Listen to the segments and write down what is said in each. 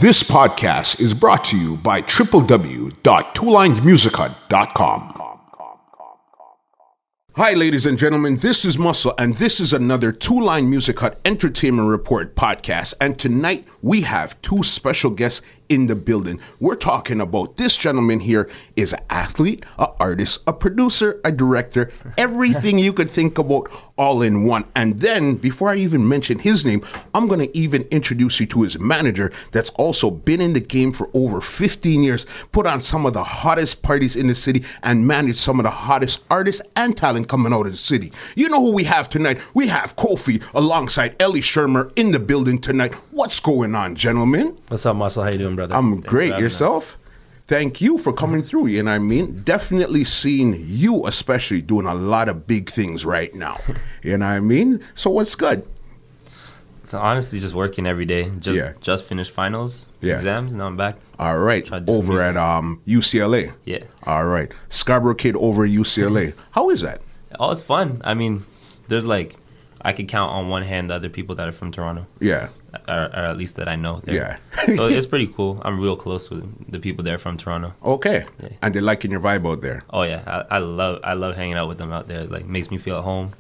This podcast is brought to you by www.twolinesmusichut.com. Hi, ladies and gentlemen, this is Muscle, and this is another Two Line Music Hut Entertainment Report podcast. And tonight, we have two special guests in the building. We're talking about this gentleman here is an athlete, an artist, a producer, a director, everything you could think about all in one. And then, before I even mention his name, I'm going to even introduce you to his manager that's also been in the game for over 15 years, put on some of the hottest parties in the city, and managed some of the hottest artists and talent coming out of the city. You know who we have tonight? We have Kofi alongside Elie Shermer in the building tonight. What's going on, gentlemen? What's up, Muscle? How you doing, brother? I'm great. Yourself? Thank you for coming through. You know what I mean? Definitely seeing you, especially, doing a lot of big things right now. You know what I mean? So what's good? So honestly, just working every day. Just finished finals, exams, now I'm back. All right. Over at UCLA? Yeah. All right. Scarborough kid over at UCLA. How is that? Oh, it's fun. I mean, there's like, I could count on one hand the other people that are from Toronto. Yeah. Or at least that I know. There. Yeah. So it's pretty cool. I'm real close with the people there from Toronto. Okay. Yeah. And they're liking your vibe out there? Oh, yeah. I love hanging out with them out there. Like, makes me feel at home.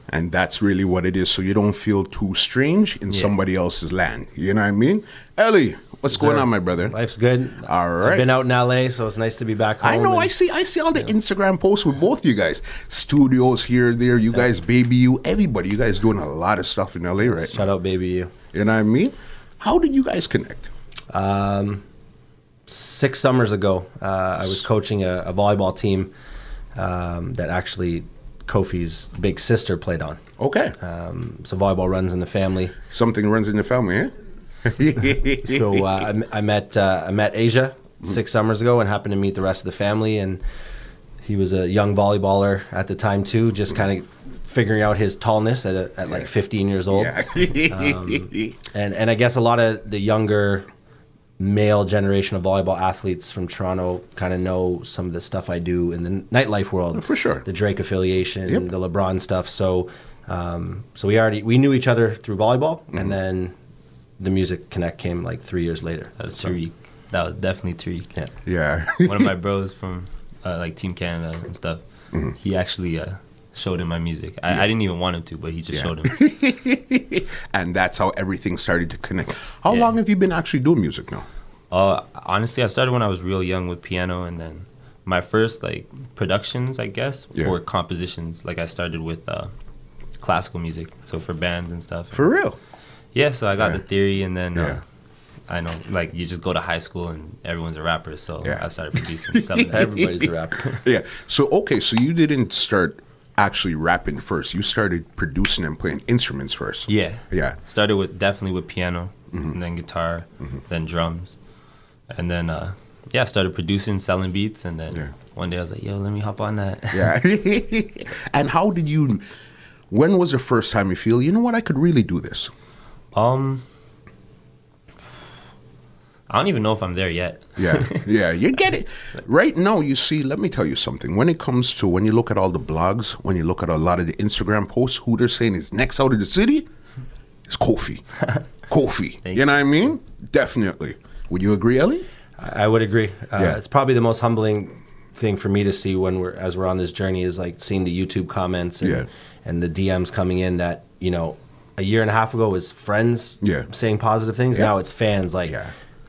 And that's really what it is, so you don't feel too strange in somebody else's land. You know what I mean? Elie, what's going on, my brother? Life's good. All right. I've been out in LA, so it's nice to be back home. I know. I see all the Instagram posts with both you guys. Studios here, there. You guys, Baby You, everybody. You guys doing a lot of stuff in LA right now. Shout out Baby You. You know what I mean? How did you guys connect? 6 summers ago, I was coaching a volleyball team that actually Kofi's big sister played on. Okay. So volleyball runs in the family. Something runs in the family, eh? So I met Asia 6 summers ago and happened to meet the rest of the family. And he was a young volleyballer at the time too, just kind of figuring out his tallness at like 15 years old. Yeah. And I guess a lot of the younger male generation of volleyball athletes from Toronto kind of know some of the stuff I do in the nightlife world. For sure. The Drake affiliation, the LeBron stuff. So we knew each other through volleyball, and then the music connect came like 3 years later. That was Tariq. That was definitely Tariq. Yeah. One of my bros from like Team Canada and stuff. He actually showed him my music. I didn't even want him to, but he just showed him. And that's how everything started to connect. How long have you been actually doing music now? Honestly, I started when I was real young with piano, and then my first like productions, I guess, were compositions. Like I started with classical music, so for bands and stuff. For real? Yeah, so I got the theory, and then I know, like, you just go to high school and everyone's a rapper, so I started producing. Everybody's a rapper. Yeah. So, okay, so you didn't start actually rapping first. You started producing and playing instruments first. Yeah. Yeah. Started definitely with piano, and then guitar, then drums. And then, I started producing, selling beats, and then one day I was like, yo, let me hop on that. Yeah. And when was the first time you feel, you know what, I could really do this? I don't even know if I'm there yet. Yeah, you get it. Right now, you see, let me tell you something. When it comes to, when you look at all the blogs, when you look at a lot of the Instagram posts, who they're saying is next out of the city, it's Kofi. Kofi. You know what I mean? Definitely. Would you agree, Elie? I would agree. It's probably the most humbling thing for me to see as we're on this journey is like seeing the YouTube comments and the DMs coming in that, you know, a year and a half ago was friends saying positive things. Now it's fans like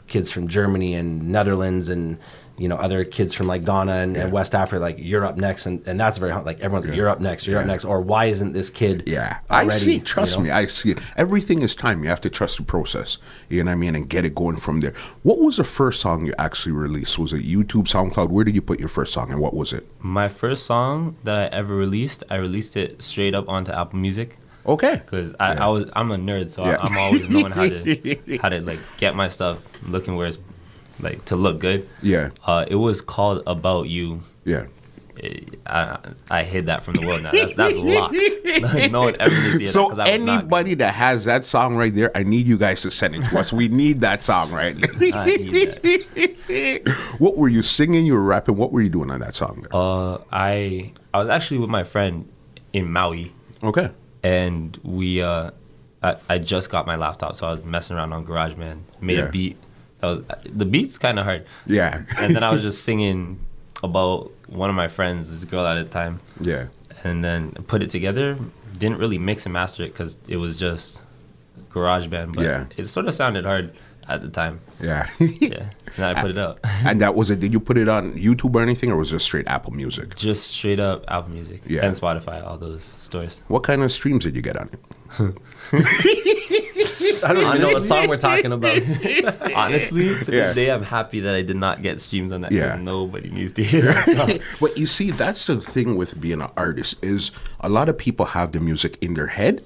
kids from Germany and Netherlands and, you know, other kids from like Ghana and West Africa, like, you're up next. And that's very hard. Like, everyone's like, you're up next, you're up next. Or why isn't this kid I see. Trust me, I see it. Everything is time. You have to trust the process. You know what I mean? And get it going from there. What was the first song you actually released? Was it YouTube, SoundCloud? Where did you put your first song and what was it? My first song that I ever released, I released it straight up onto Apple Music. Okay. Because I'm a nerd, so I'm always knowing how to like get my stuff looking where it's like to look good. Yeah. It was called About You. Yeah. I hid that from the world now. That's locked. No one ever needs to hear so that. So anybody that has that song right there, I need you guys to send it to us. We need that song, right? I need that. What were you singing? You were rapping. What were you doing on that song? I was actually with my friend in Maui. Okay. And we I just got my laptop, so I was messing around on GarageBand, made a beat, the beat's kind of hard. Yeah. And then I was just singing about one of my friends, this girl at the time. Yeah. And then put it together. Didn't really mix and master it because it was just GarageBand, but it sort of sounded hard at the time. Yeah. Yeah. And I put it up. And that was it. Did you put it on YouTube or anything, or was it straight Apple Music? Just straight up Apple Music and Spotify, all those stores. What kind of streams did you get on it? I don't even know what song we're talking about. Honestly, to this day, I'm happy that I did not get streams on that because nobody needs to hear that song. But you see, that's the thing with being an artist is a lot of people have the music in their head.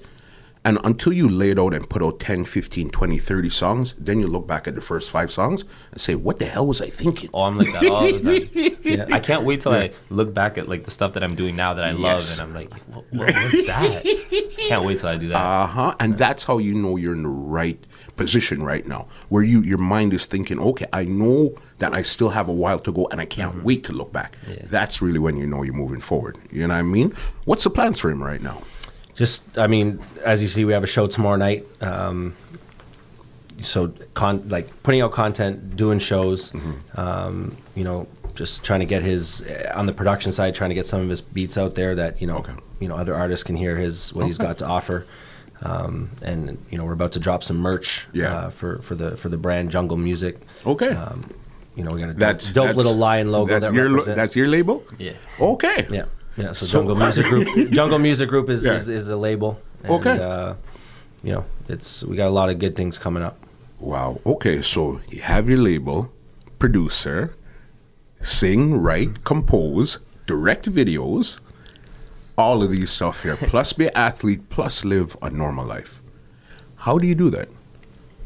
And until you lay it out and put out 10, 15, 20, 30 songs, then you look back at the first 5 songs and say, what the hell was I thinking? Oh, I'm like that all the time. I can't wait till I look back at like the stuff that I'm doing now that I love, and I'm like, what was that? Can't wait till I do that. And that's how you know you're in the right position right now, where your mind is thinking, okay, I know that I still have a while to go and I can't wait to look back. Yeah. That's really when you know you're moving forward. You know what I mean? What's the plans for him right now? Just, I mean, as you see, we have a show tomorrow night. So, putting out content, doing shows, you know, just trying to get his, on the production side, trying to get some of his beats out there that, you know, other artists can hear what he's got to offer. And, you know, we're about to drop some merch for the brand Jvngle Music. Okay. You know, we got a dope little lion logo that's your label? Yeah. Okay. Yeah. Yeah, so Jvngle Music Group. Jvngle Music Group is the label. And, you know, we got a lot of good things coming up. Wow. Okay, so you have your label, producer, sing, write, compose, direct videos, all of these stuff here, plus be an athlete, plus live a normal life. How do you do that?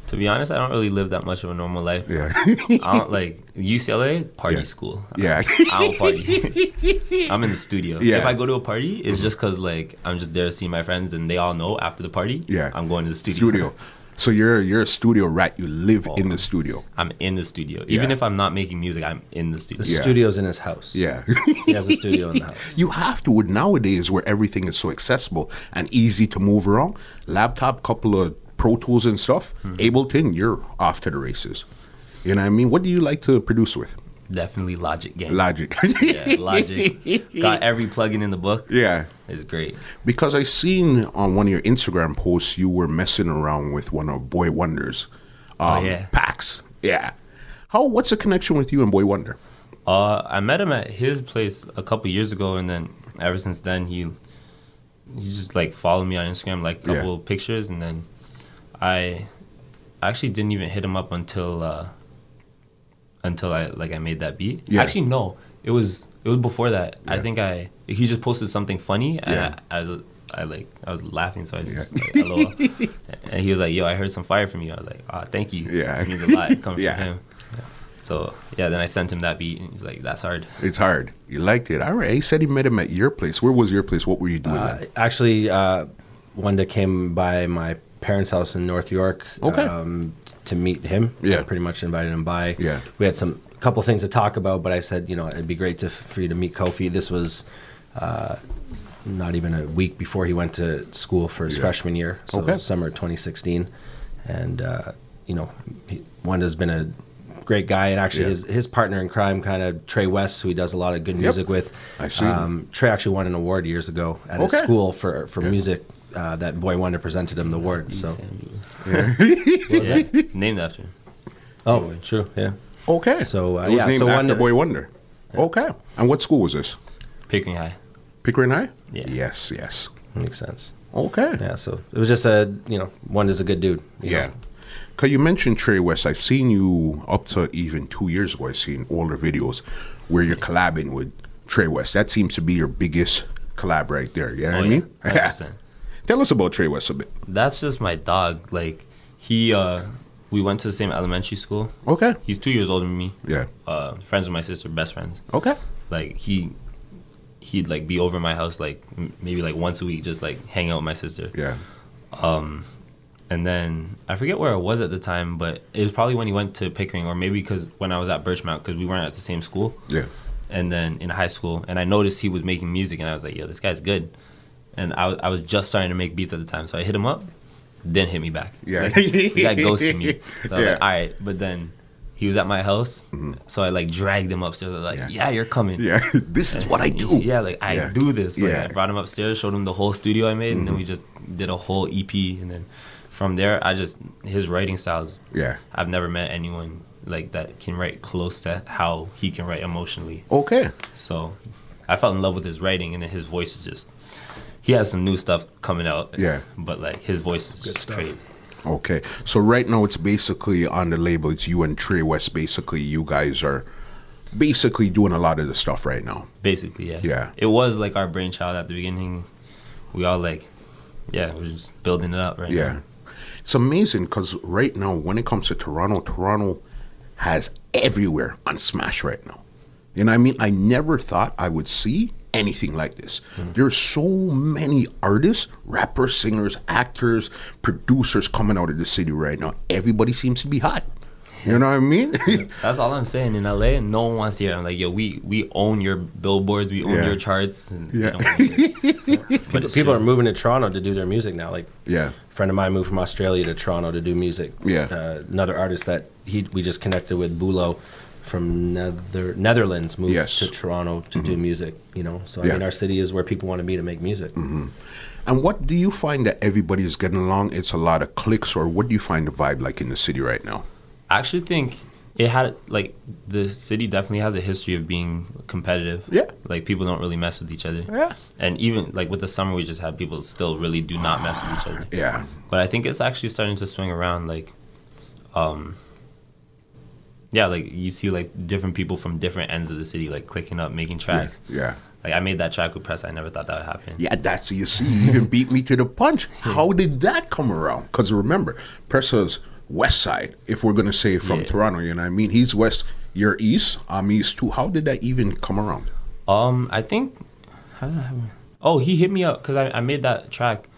To be honest, I don't really live that much of a normal life. Yeah. I don't like UCLA party school. Yeah. I don't party. I'm in the studio. Yeah. If I go to a party, it's just because like I'm just there to see my friends, and they all know after the party. Yeah. I'm going to the studio. So you're a studio rat. You live in the studio. I'm in the studio. Even if I'm not making music, I'm in the studio. The studio's in his house. Yeah. He has a studio in the house. You have to with nowadays where everything is so accessible and easy to move around. Laptop, couple of Pro Tools and stuff. Ableton, you're off to the races. You know what I mean? What do you like to produce with? Definitely Logic game. Logic. Yeah, Logic. Got every plugin in the book. Yeah. It's great. Because I seen on one of your Instagram posts you were messing around with one of Boy Wonder's packs. Yeah. What's the connection with you and Boy Wonder? I met him at his place a couple years ago, and then ever since then he just like followed me on Instagram, like a couple pictures, and then I actually didn't even hit him up until I made that beat. Yeah. Actually, no, it was before that. Yeah. I think he just posted something funny, and I was laughing, so I just like, LOL. And he was like, "Yo, I heard some fire from you." I was like, "Oh, thank you." Yeah, it means a lot coming from him. So then I sent him that beat, and he's like, "That's hard." It's hard. You liked it. All right. He said he met him at your place. Where was your place? What were you doing then? Actually, Wanda came by my parents' house in North York to meet him. Yeah. I pretty much invited him by. Yeah. We had a couple things to talk about, but I said, you know, it'd be great for you to meet Kofi. This was not even a week before he went to school for his freshman year, so it was summer 2016. And, you know, Wanda's been a great guy, and actually his partner in crime, kind of Trey West, who he does a lot of good music with. I see. Trey actually won an award years ago at his school for music. That Boy Wonder presented him the award. So, named after him. Oh, true. Yeah. Okay. So it was named after Boy Wonder. Yeah. Okay. And what school was this? Pickering High. Pickering High? Yeah. Yes. Makes sense. Okay. Yeah. So it was just Wanda's a good dude. You know? Because you mentioned Trey West. I've seen you up to even 2 years ago. I've seen older videos where you're collabing with Trey West. That seems to be your biggest collab right there. You know what I mean? 100%. Tell us about Trey West a bit. That's just my dog. Like, we went to the same elementary school. Okay. He's 2 years older than me. Yeah. Friends with my sister, best friends. Okay. Like, he'd like be over my house like maybe like once a week, just like hang out with my sister. Yeah. And then I forget where I was at the time, but it was probably when he went to Pickering, or maybe because when I was at Birchmount, because we weren't at the same school. Yeah. And then in high school, and I noticed he was making music, and I was like, yo, this guy's good. And I was just starting to make beats at the time, so I hit him up, then hit me back. Yeah. Like, the guy ghosted me. So I was like, all right, but then he was at my house, so I like dragged him upstairs. Like, yeah, you're coming. Yeah, this is what I do. Yeah, like I do this. Like, I brought him upstairs, showed him the whole studio I made, and then we just did a whole EP. And then from there, his writing styles. Yeah, I've never met anyone like that can write close to how he can write emotionally. Okay. So I fell in love with his writing, and then his voice is just. He has some new stuff coming out. Yeah, but like his voice is just crazy. Okay, so right now it's basically on the label. It's you and Trey West. Basically, you guys are basically doing a lot of the stuff right now. Basically, yeah. Yeah. It was like our brainchild at the beginning. We all we're just building it up right now. Yeah. It's amazing because right now, when it comes to Toronto, Toronto has everywhere on Smash right now. You know what I mean? I never thought I would see anything like this. There's so many artists, rappers, singers, actors, producers coming out of the city right now. Everybody seems to be hot. You know what I mean? That's all I'm saying. In LA, no one wants to hear it. I'm like, yo, we own your billboards, we own your charts. And but people are moving to Toronto to do their music now. Like, a friend of mine moved from Australia to Toronto to do music. Yeah. Another artist that we just connected with, Bulo, from Netherlands, moved to Toronto to do music, you know. So I mean, our city is where people want to be to make music. And what do you find that everybody is getting along? It's a lot of cliques, or what do you find the vibe like in the city right now? I actually think it had the city definitely has a history of being competitive. Yeah, like people don't really mess with each other. Yeah, and even like with the summer, we just had people still really do not mess with each other. Yeah, but I think it's actually starting to swing around. Yeah, like you see like different people from different ends of the city like clicking up, making tracks. Yeah. Like I made that track with Pressa. I never thought that would happen. Yeah, that's, you see, you even beat me to the punch. How did that come around? Because remember, Pressa's west side, if we're going to say from Toronto, you know what I mean? He's west, you're east, I'm east too. How did that even come around? I think, he hit me up because I made that track.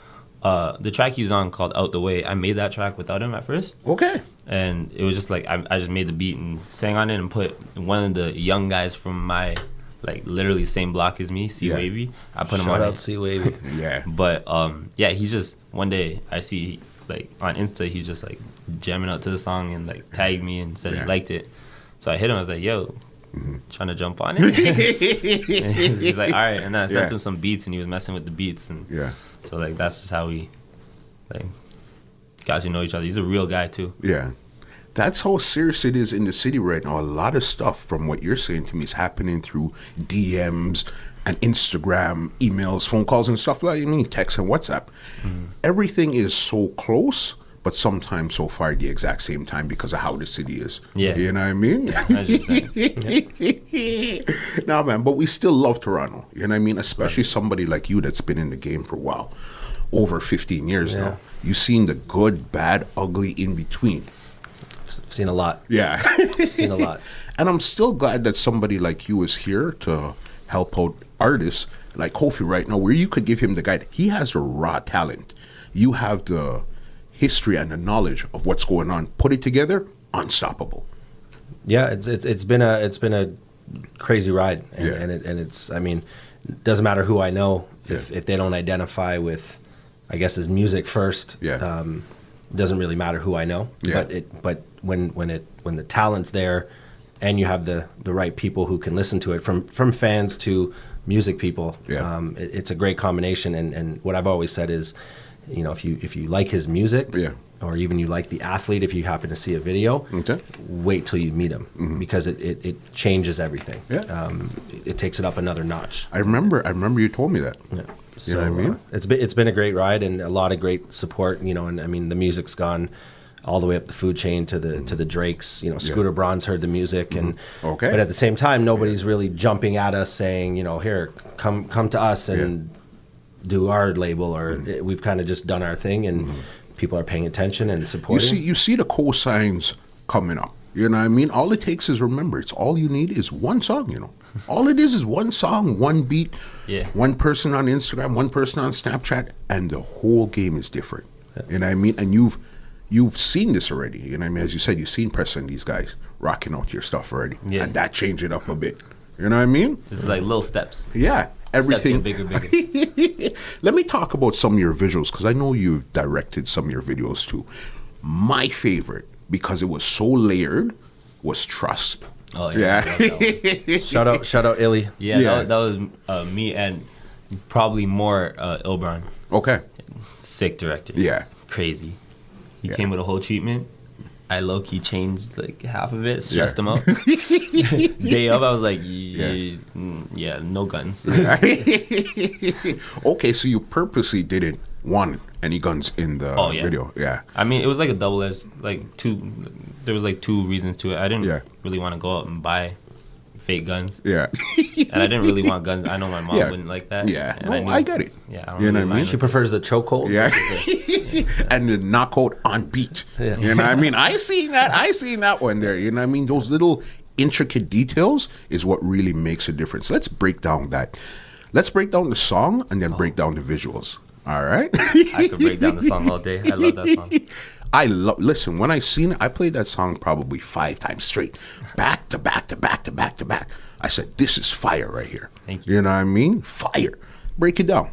The track he's on called Out the Way, I made that track without him at first. Okay. And it was just like, I just made the beat and sang on it and put one of the young guys from my, like, literally same block as me, C Wavy. I put him on it. Shout out C Wavy. Yeah. But, he's just, one day I see, like, on Insta, he's just, like, jamming out to the song and, like, tagged me and said he liked it. So I hit him, I was like, yo, trying to jump on it? And he's like, all right. And then I sent him some beats and he was messing with the beats. And so, like, that's just how we, like, got to know each other. He's a real guy, too. Yeah. That's how serious it is in the city right now. A lot of stuff from what you're saying to me is happening through DMs and Instagram, emails, phone calls, and stuff like that. Text and WhatsApp. Everything is so close, but sometimes so far at the exact same time because of how the city is. Yeah. You know what I mean? Yeah, no, man, but we still love Toronto. You know what I mean? Especially somebody like you that's been in the game for a while. Over 15 years now. You've seen the good, bad, ugly, in between. I've seen a lot. Yeah. I've seen a lot. And I'm still glad that somebody like you is here to help out artists like Kofi right now, where you could give him the guide. He has the raw talent. You have the history and the knowledge of what's going on. Put it together, unstoppable. Yeah, it's been a crazy ride, and it's I mean, it doesn't matter who I know if they don't identify with, I guess, his music first. Yeah. Doesn't really matter who I know. Yeah. But when the talent's there, and you have the right people who can listen to it, from fans to music people, it's a great combination. And what I've always said is, you know, if you like his music, or even you like the athlete, if you happen to see a video, wait till you meet him, because it changes everything. Yeah. It takes it up another notch. I remember you told me that. Yeah. So, you know what I mean? It's been a great ride and a lot of great support, you know, and I mean the music's gone all the way up the food chain to the Drakes. You know, Scooter Braun's heard the music, and but at the same time, nobody's really jumping at us saying, you know, here, come to us and do our label, or we've kind of just done our thing, and people are paying attention and supporting. You see the cosigns coming up. You know what I mean? All it takes is, remember, it's all you need is one song, you know. All it is one song, one beat, one person on Instagram, one person on Snapchat, and the whole game is different. You know what I mean? And you've seen this already. You know what I mean? As you said, you've seen Pressa and these guys rocking out your stuff already. Yeah. And that changed it up a bit. You know what I mean? It's like little steps. Yeah. Everything. Bigger. Let me talk about some of your visuals, because I know you've directed some of your videos too. My favorite, because it was so layered, was trust. Oh yeah. Shout out Elie. Yeah. That was me and probably more Ilbron. Okay. Sick director. Yeah. Crazy. He came with a whole treatment. I low-key changed like half of it, stressed him out. Day of, I was like, no guns. Okay, so you purposely didn't want any guns in the video. Yeah. I mean, it was like a double-edged, there was like two reasons to it. I didn't really want to go out and buy fake guns. Yeah. And I didn't really want guns. I know my mom wouldn't like that. Yeah. And I get it. Yeah. I don't you know really what I mean? She prefers the chokehold. Yeah. And the knockout on beat. Yeah. You know what I mean? I seen that one there. You know what I mean? Those little intricate details is what really makes a difference. Let's break down the song and then break down the visuals. All right? I could break down the song all day. I love that song. Listen, when I seen it, I played that song probably 5 times straight. Back to back to back to back to back. I said, this is fire right here. Thank you. You know what I mean? Fire. Break it down.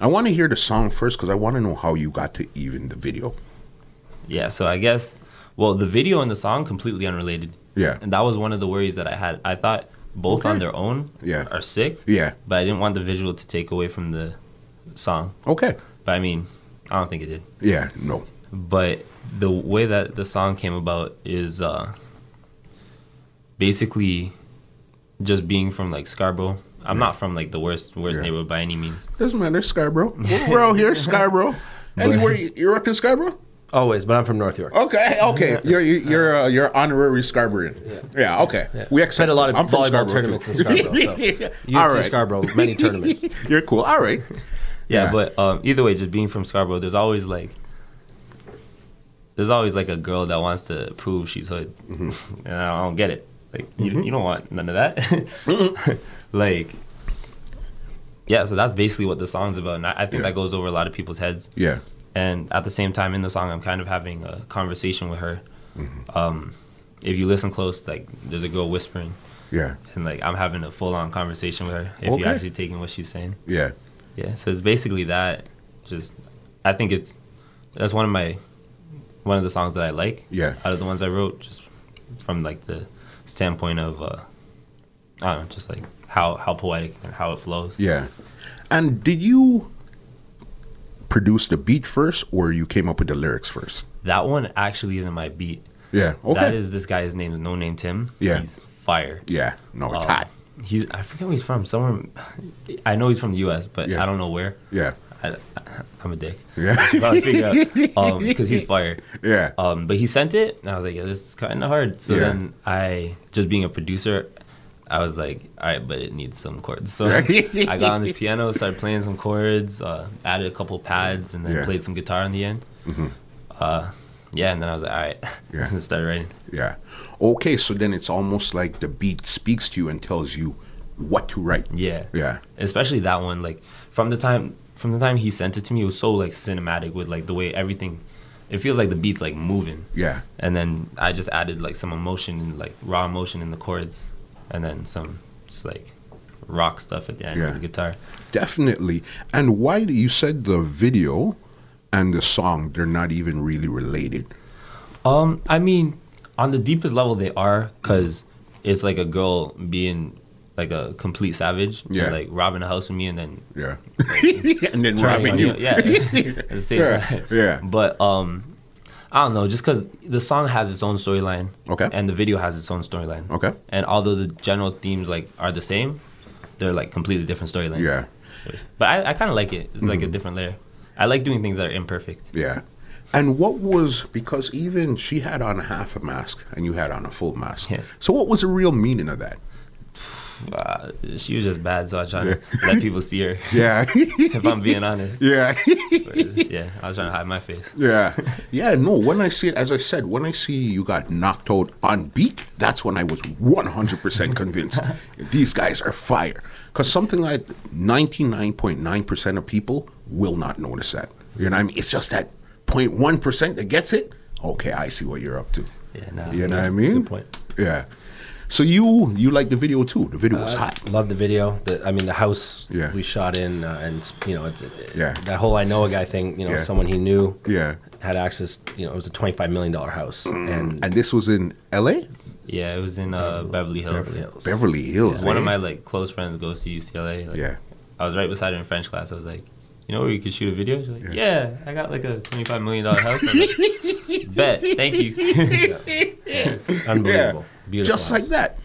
I want to hear the song first because I want to know how you got to even the video. Yeah, so I guess, the video and the song completely unrelated. Yeah. And that was one of the worries that I had. I thought both on their own are sick. Yeah. But I didn't want the visual to take away from the song. Okay. But I mean, I don't think it did. Yeah, no. But the way that the song came about is basically just being from like Scarborough. I'm not from like the worst neighborhood by any means. Doesn't matter, Scarborough. We're out here, Scarborough. Anywhere you're up in Scarborough? Always, but I'm from North York. Okay. You're honorary Scarboroughrian. Yeah. Okay. Yeah. We accept. Played a lot of I'm from volleyball Scarborough, tournaments in Scarborough. So. All right. Scarborough, many tournaments. You're cool. All right. Yeah, but either way, just being from Scarborough, there's always like a girl that wants to prove she's hood, and I don't get it. Like you don't want none of that. Like, yeah. So that's basically what the song's about, and I think that goes over a lot of people's heads. Yeah. And at the same time, in the song, I'm kind of having a conversation with her. If you listen close, like there's a girl whispering. Yeah. And like I'm having a full-on conversation with her. If you're actually taking what she's saying. Yeah. Yeah. So it's basically that. Just, I think that's one of the songs that I like. Yeah. Out of the ones I wrote, just from like the standpoint of, I don't know, just like how poetic and how it flows. Yeah. And did you produce the beat first, or you came up with the lyrics first? That one actually isn't my beat. Yeah. Okay. That is this guy's name is No Name Tim. Yeah. He's fire. Yeah. No, it's hot. I forget where he's from. Somewhere. I know he's from the U.S., but I don't know where. Yeah. I'm a dick. Yeah. I should probably figure out because he's fire. Yeah. But he sent it, and I was like, yeah, this is kind of hard. So then just being a producer, I was like, all right, but it needs some chords. So I got on the piano, started playing some chords, added a couple pads, and then played some guitar in the end. And then I was like, all right, and started writing. Yeah. Okay, so then it's almost like the beat speaks to you and tells you what to write. Yeah. Yeah. Especially that one, like from the time he sent it to me, it was so like cinematic with like the way everything. It feels like the beat's like moving. Yeah. And then I just added like some emotion and like raw emotion in the chords, and then some just like rock stuff at the end of the guitar. Definitely. And why you said the video and the song, they're not even really related? I mean, on the deepest level they are, because it's like a girl being like a complete savage, and, like robbing a house with me, and then and then robbing you. At the same time. Yeah. But I don't know, just because the song has its own storyline, and the video has its own storyline, and although the general themes like are the same, they're like completely different storylines. Yeah. But I kind of like it. It's like a different layer. I like doing things that are imperfect. Yeah. And what was, because even she had on a half a mask and you had on a full mask. Yeah. So what was the real meaning of that? She was just bad, so I was trying to let people see her. Yeah. If I'm being honest. Yeah. I was trying to hide my face. Yeah. Yeah, no, when I see it, as I said, when I see you got knocked out on beat, that's when I was 100% convinced these guys are fire. Because something like 99.9% of people will not notice that. You know what I mean? It's just that 0.1% that gets it. Okay, I see what you're up to. Yeah, no, you know what I mean? Good point. Yeah. So you like the video too? The video was hot. Love the video. The house we shot in, and you know, that whole I know a guy thing. You know, someone he knew. Yeah. Had access. You know, it was a $25 million house, and this was in L.A. Yeah, it was in Beverly Hills. Beverly Hills. One of my like close friends goes to UCLA. Like, Yeah. I was right beside her in French class. I was like, you know where you could shoot a video? She's like, yeah, I got like a $25 million house. I was like, bet, thank you. Unbelievable. Beautiful Just house. like that.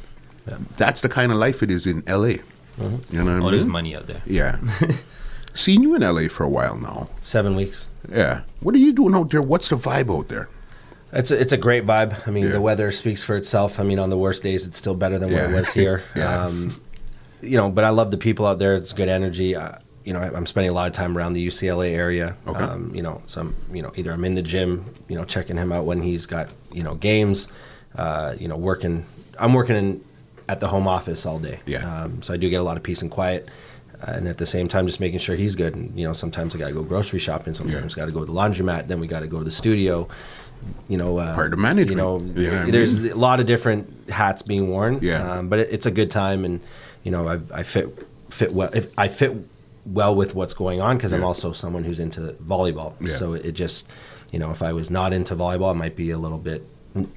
Yeah. That's the kind of life it is in LA. Mm-hmm. You know what I mean? There's money out there. Yeah. Seen you in LA for a while now. 7 weeks. Yeah. What are you doing out there? What's the vibe out there? It's a great vibe. I mean, the weather speaks for itself. I mean, on the worst days, it's still better than what it was here. Yeah. You know, but I love the people out there. It's good energy. You know, I'm spending a lot of time around the UCLA area. Okay. You know, so either I'm in the gym, you know, checking him out when he's got, you know, games, you know, working. I'm working at the home office all day. Yeah. So I do get a lot of peace and quiet. And at the same time, just making sure he's good. And, you know, sometimes I got to go grocery shopping. Sometimes got to go to the laundromat. Then we got to go to the studio. You know, part of management. You know, there's a lot of different hats being worn. Yeah. But it's a good time, and you know, I fit well. I fit well with what's going on because I'm also someone who's into volleyball. Yeah. So it just, you know, if I was not into volleyball, it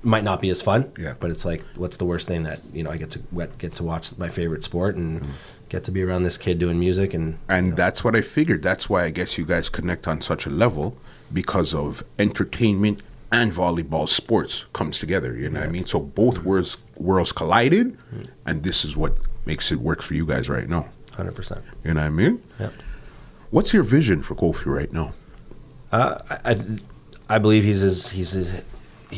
might not be as fun. Yeah. But it's like, what's the worst thing that, you know, I get to watch my favorite sport and get to be around this kid doing music and you know. That's what I figured. That's why I guess you guys connect on such a level, because of entertainment and volleyball sports comes together. You know what I mean? So both worlds collided, and this is what makes it work for you guys right now. 100%. You know what I mean? Yeah. What's your vision for Kofi right now? I believe he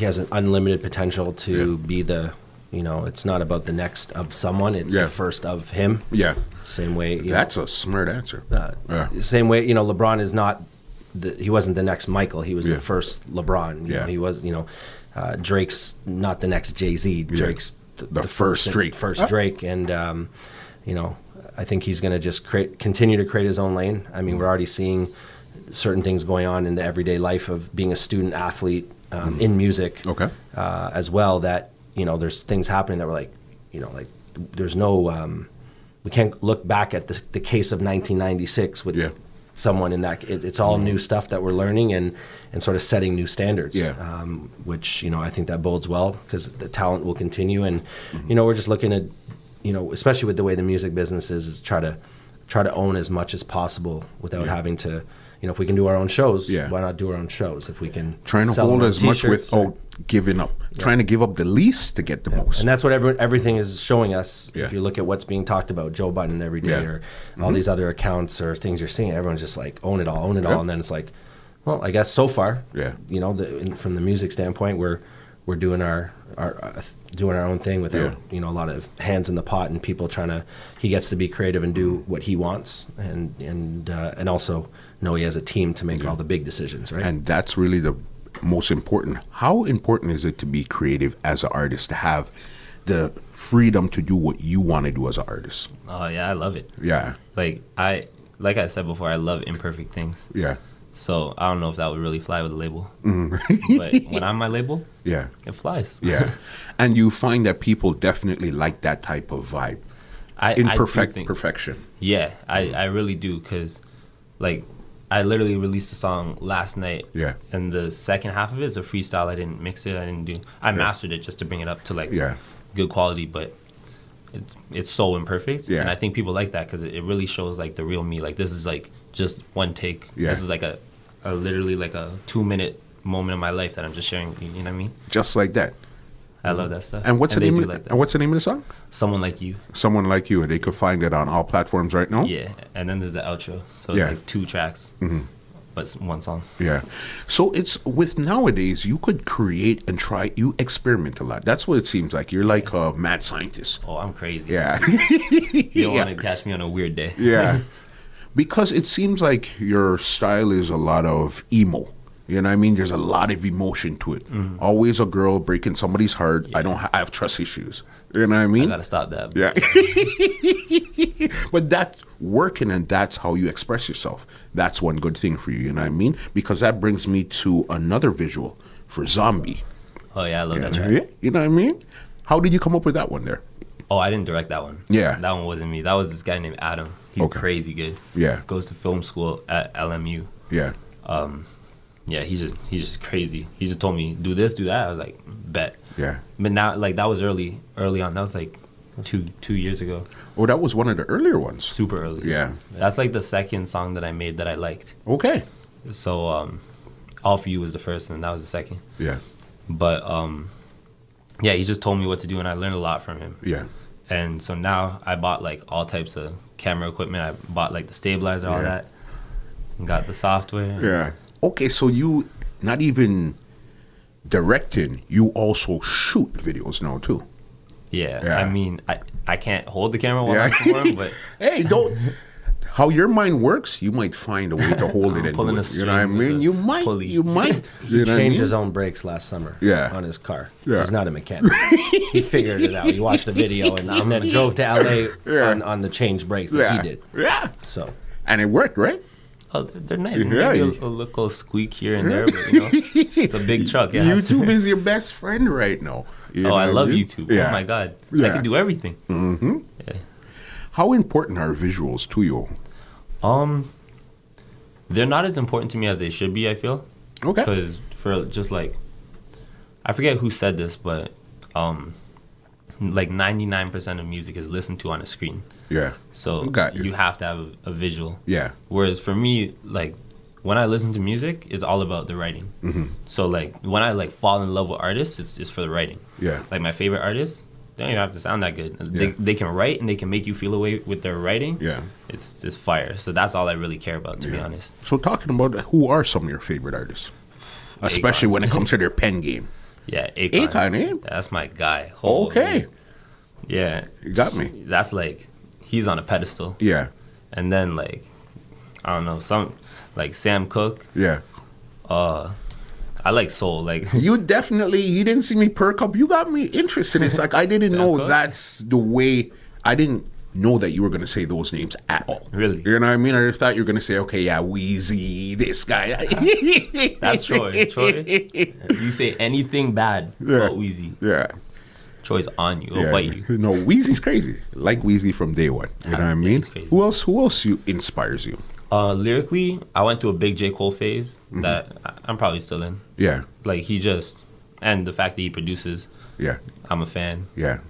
has an unlimited potential to be the, you know, it's not about the next of someone, it's the first of him. Yeah. Same way. That's a smart answer. Same way, you know, LeBron is not, he wasn't the next Michael, he was the first LeBron. You know, he was, you know, Drake's not the next Jay-Z. Drake's the first Drake. Drake. And, you know, I think he's going to just continue to create his own lane. I mean, we're already seeing certain things going on in the everyday life of being a student athlete in music as well, that, you know, there's things happening that we're like, you know, like there's no, we can't look back at the case of 1996 with someone in that. It's all new stuff that we're learning and sort of setting new standards, which, you know, I think that bodes well because the talent will continue. And, you know, we're just looking at, you know, especially with the way the music business is try to own as much as possible without having to, you know, if we can do our own shows, why not do our own shows? If we can trying to hold as much without giving up, trying to give up the least to get the most. And that's what everything is showing us. If you look at what's being talked about, Joe Budden every day or all these other accounts or things you're seeing, everyone's just like, own it all. And then it's like, well, I guess so far, you know, from the music standpoint, we're doing our own thing without you know, a lot of hands in the pot and people he gets to be creative and do what he wants and also know he has a team to make all the big decisions, right? And that's really the most important. How important is it to be creative as an artist, to have the freedom to do what you want to do as an artist? Oh yeah, I love it. Yeah. Like I said before, I love imperfect things. Yeah. So I don't know if that would really fly with a label. But when I'm my label, it flies. Yeah. And you find that people definitely like that type of vibe. Perfection. Yeah, I really do, because like I literally released a song last night. Yeah. And the second half of it is a freestyle. I didn't mix it. I mastered it just to bring it up to like good quality, but it's so imperfect. Yeah. And I think people like that because it really shows like the real me. Like this is like just one take. Yeah. This is like a literally like a 2-minute moment of my life that I'm just sharing. You know what I mean? Just like that. I love that stuff. And what's the name of the song? Someone Like You. Someone Like You. And they could find it on all platforms right now? Yeah. And then there's the outro. So it's like 2 tracks, but one song. Yeah. So it's with nowadays, you could create and try, you experiment a lot. That's what it seems like. You're like a mad scientist. Oh, I'm crazy. Yeah. You don't want to catch me on a weird day. Yeah. Because it seems like your style is a lot of emo. You know what I mean? There's a lot of emotion to it. Always a girl breaking somebody's heart. Yeah. I have trust issues. You know what I mean? I gotta stop that. Yeah. But that's working, and that's how you express yourself. That's one good thing for you. You know what I mean? Because that brings me to another visual for Zombie. Oh yeah, I love that track. You know what I mean? How did you come up with that one there? Oh, I didn't direct that one. Yeah. That one wasn't me. That was this guy named Adam. He's crazy good. Yeah. Goes to film school at LMU. Yeah. Yeah, he's just crazy. He just told me, do this, do that. I was like, bet. Yeah. But now, like, that was early on. That was like 2 years ago. Oh, that was one of the earlier ones. Super early. Yeah. That's like the second song that I made that I liked. Okay. So, All For You was the first, and that was the second. Yeah. But, yeah, he just told me what to do, and I learned a lot from him. Yeah. And so now I bought, like, all types of camera equipment. I bought, like, the stabilizer, all that. And got the software. Yeah. Okay, so you not even directing, you also shoot videos now, too. Yeah. I mean, I can't hold the camera while I'm performing, but... Hey, don't... How your mind works, you might find a way to hold it and do it. You know what I mean? You might. He changed his own brakes last summer on his car. Yeah. He's not a mechanic. He figured it out. He watched the video and then drove to LA on the changed brakes that he did. Yeah. So. And it worked, right? Oh, they're nice. Yeah. Maybe a little squeak here and there, but, you know, it's a big truck. YouTube is your best friend right now. You know I love mean? YouTube. Yeah. Oh, my God. Yeah. I can do everything. Mm-hmm. Yeah. How important are visuals to you? They're not as important to me as they should be, I feel. Okay. Because for just like, I forget who said this, but like 99% of music is listened to on a screen. Yeah. So you have to have a visual. Yeah. Whereas for me, like when I listen to music, it's all about the writing. Mm-hmm. So like when I like fall in love with artists, it's for the writing. Yeah. Like my favorite artists, they don't even have to sound that good. They can write and they can make you feel away with their writing. Yeah. It's fire. So that's all I really care about, to be honest. So talking about who are some of your favorite artists? Especially when it comes to their pen game. Yeah, Akon. Akon, eh? That's my guy. Holy. Okay. Yeah. You got me. That's like, he's on a pedestal. Yeah. And then like, I don't know, some, like Sam Cooke. Yeah. I like soul. Like you didn't see me perk up. You got me interested. It's like I didn't know Cooke? That's the way. I didn't know that you were going to say those names at all. Really? You know what I mean? I thought you were going to say, okay, yeah, Wheezy, this guy. That's Troy. You say anything bad about Wheezy. Yeah. Troy's on you. He'll fight you. No, Wheezy's crazy. Like Wheezy from day one. You know what I mean? Crazy. Who else inspires you? Lyrically, I went through a big J. Cole phase that I'm probably still in. Yeah. Like and the fact that he produces. Yeah. I'm a fan. Yeah.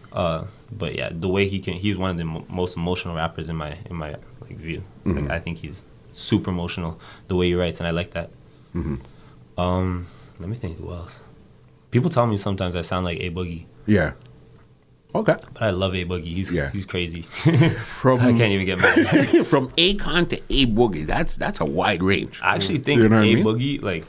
But yeah, the way he's one of the most emotional rappers in my like view. Mm-hmm. Like, I think he's super emotional the way he writes, and I like that. Mm-hmm. Let me think, who else? People tell me sometimes I sound like A Boogie. Yeah. Okay. But I love A Boogie. He's crazy. I can't even get mad. From Akon to A Boogie, that's a wide range. I actually think Boogie, like,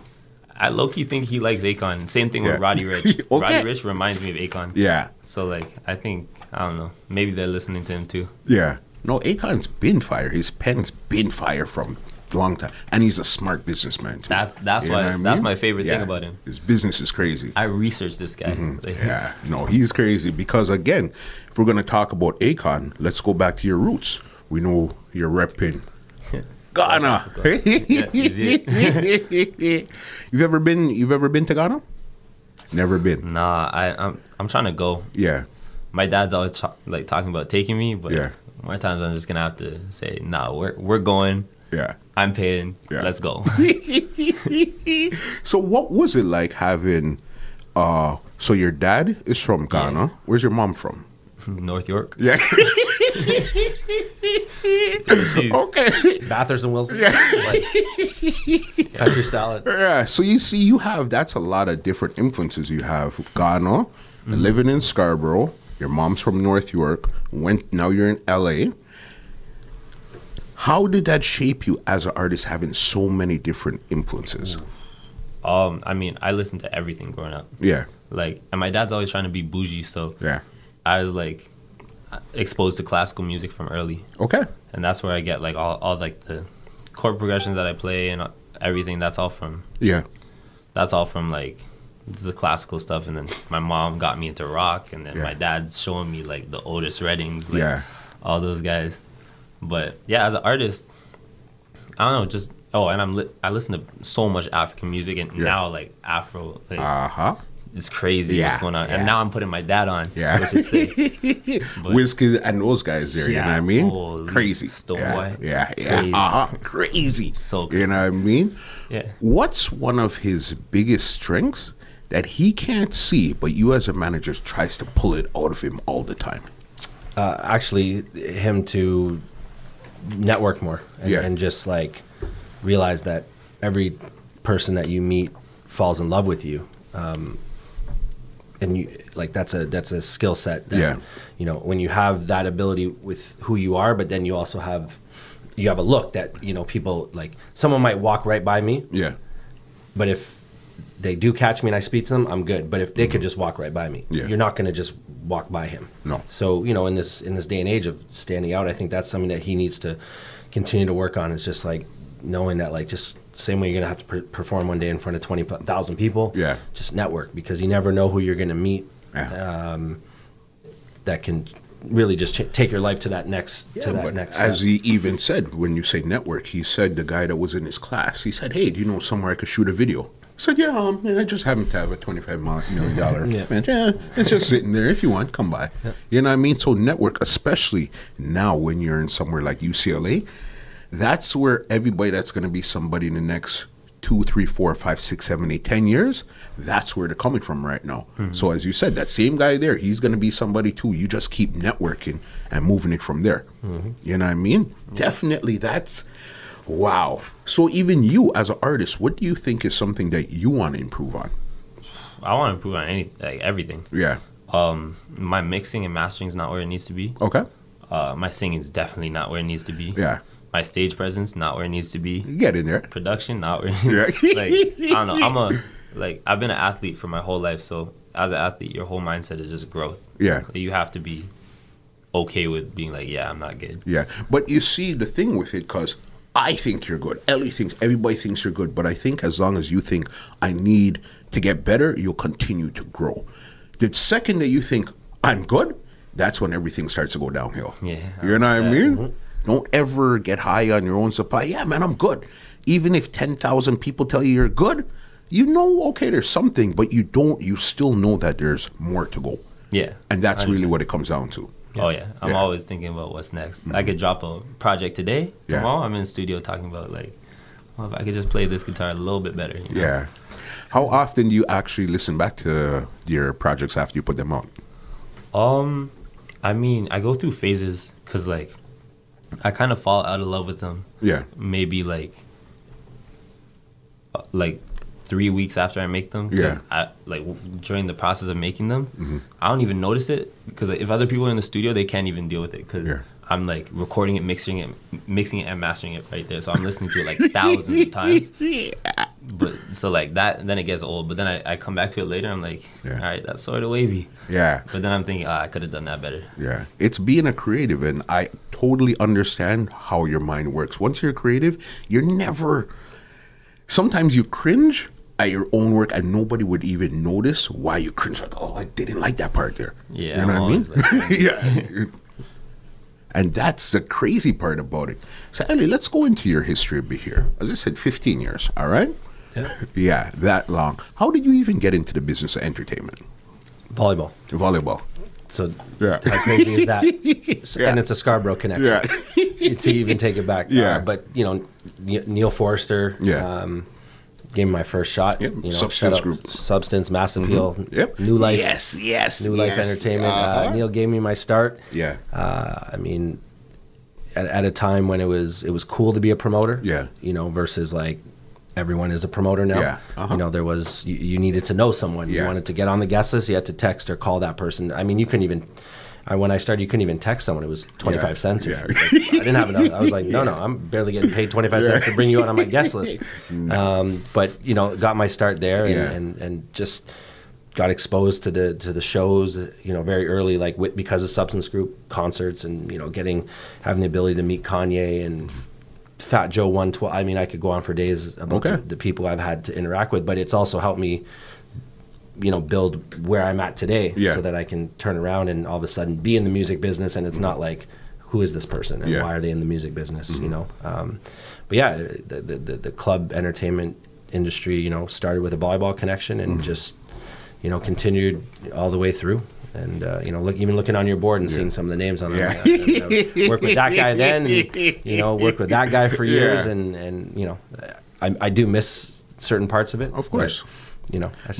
I low-key think he likes Akon. Same thing with Roddy Ricch. Okay. Roddy Ricch reminds me of Akon. Yeah. So, like, I think, I don't know, maybe they're listening to him too. Yeah. No, Akon's been fire. His pen's been fire from a long time. And he's a smart businessman too. That's You know why what I mean? that's my favorite thing about him. His business is crazy. I researched this guy. Like, Yeah. No, he's crazy because, again, if we're going to talk about Akon, let's go back to your roots. We know you're repping Ghana. You've ever been to Ghana? Never been. Nah, I'm trying to go. Yeah. My dad's always talking about taking me, but more times I'm just gonna have to say, nah, we're going. Yeah. I'm paying. Yeah. Let's go. So what was it like having so your dad is from Ghana. Yeah. Where's your mom from? North York. Yeah. Okay. Bathurst and Wilson. Yeah. Country style. Yeah. So you see, that's a lot of different influences. You have Ghana, living in Scarborough. Your mom's from North York. Now you're in LA. How did that shape you as an artist, having so many different influences? I mean, I listened to everything growing up. Yeah. Like, and my dad's always trying to be bougie, so Yeah. I was like exposed to classical music from early, Okay. and that's where I get like all like the chord progressions that I play and everything. That's all from like the classical stuff. And then my mom got me into rock, and then my dad's showing me like the Otis Reddings, like all those guys. But yeah, as an artist, I don't know, just and I listen to so much African music, and now like Afro, like it's crazy what's going on. Yeah. And now I'm putting my dad on. Yeah. Which is sick. Whiskey and those guys there, you know what I mean? Holy Crazy. Stoneboy. Yeah. Crazy. Crazy. So crazy. You know what I mean? Yeah. What's one of his biggest strengths that he can't see, but you as a manager tries to pull it out of him all the time? Actually, him to network more and just like realize that every person that you meet falls in love with you. And you like that's a skill set that, you know, when you have that ability with who you are, but then you also have a look that, you know, people like someone might walk right by me, but if they do catch me and I speak to them, I'm good. But if they could just walk right by me, you're not going to just walk by him. No. So, you know, in this day and age of standing out, I think that's something that he needs to continue to work on. It's just like knowing that, like, just same way you're going to have to perform one day in front of 20,000 people, just network, because you never know who you're going to meet that can really just take your life to that next next as step. he even said, when you say network, he said the guy that was in his class, he said, hey, do you know somewhere I could shoot a video? I said, I just happen to have a $25 million bench. It's just sitting there. If you want, come by. You know what I mean? So network, especially now when you're in somewhere like UCLA, that's where everybody that's going to be somebody in the next 2, 3, 4, 5, 6, 7, 8, 10 years, that's where they're coming from right now. So as you said, that same guy there, he's going to be somebody too. You just keep networking and moving it from there. You know what I mean? Definitely that's, wow. So even you as an artist, what do you think is something that you want to improve on? I want to improve on everything. Yeah. My mixing and mastering is not where it needs to be. Okay. My singing is definitely not where it needs to be. Yeah. My stage presence, not where it needs to be. You get in there. Production, not where like, I don't know. I've been an athlete for my whole life, so as an athlete, your whole mindset is just growth. Yeah. You have to be okay with being like, I'm not good. Yeah. But you see the thing with it, because I think you're good. Elie thinks, everybody thinks you're good. But I think as long as you think I need to get better, you'll continue to grow. The second that you think I'm good, that's when everything starts to go downhill. Yeah. You know what I mean? Don't ever get high on your own supply. Yeah, man, I'm good. Even if 10,000 people tell you you're good, you know, okay, there's something, but you still know that there's more to go. Yeah. And that's really what it comes down to. Oh, yeah. I'm always thinking about what's next. I could drop a project today. Tomorrow, I'm in the studio talking about, like, well, if I could just play this guitar a little bit better. You know? Yeah. How often do you actually listen back to your projects after you put them out? I mean, I go through phases because, like, I kind of fall out of love with them. Yeah. Maybe, like 3 weeks after I make them. Yeah. During the process of making them, I don't even notice it because if other people are in the studio, they can't even deal with it because I'm like recording it, mixing it, and mastering it right there. So I'm listening to it like thousands of times. But so like that, then it gets old. But then I come back to it later. I'm like, all right, that's sort of wavy. Yeah. But then I'm thinking, I could have done that better. Yeah. It's being a creative, and I totally understand how your mind works. Once you're creative, you're never. Sometimes you cringe at your own work, and nobody would even notice why you cringe. Like, I didn't like that part there. Yeah. You know what I mean? Like, yeah. And that's the crazy part about it. So, Elie, let's go into your history a bit here. As I said, 15 years, all right? Yeah. Yeah, that long. How did you even get into the business of entertainment? Volleyball. So how crazy is that? And it's a Scarborough connection. Yeah. To even take it back. Yeah. But, Neil Forrester gave me my first shot. Yep. You know, Substance Group. Substance, Mass Appeal. Yep. New Life. Yes. New Life Entertainment. Neil gave me my start. Yeah. I mean, at a time when it was cool to be a promoter. Yeah. Versus like everyone is a promoter now. Yeah. There was you needed to know someone. You wanted to get on the guest list. You had to text or call that person. I mean, you couldn't even. When I started, you couldn't even text someone. It was 25 cents. I didn't have enough. I was like, no, I'm barely getting paid 25 cents to bring you on my guest list. But got my start there and just got exposed to the shows. Very early, like because of Substance Group concerts and having the ability to meet Kanye and Fat Joe 112. I mean, I could go on for days about the people I've had to interact with, but it's also helped me. Build where I'm at today so that I can turn around and all of a sudden be in the music business, and it's not like, who is this person and why are they in the music business, But yeah, the club entertainment industry, started with a volleyball connection and just, continued all the way through. And, even looking on your board and seeing some of the names on there. Worked with that guy then, and, worked with that guy for years. And I do miss certain parts of it. Of course.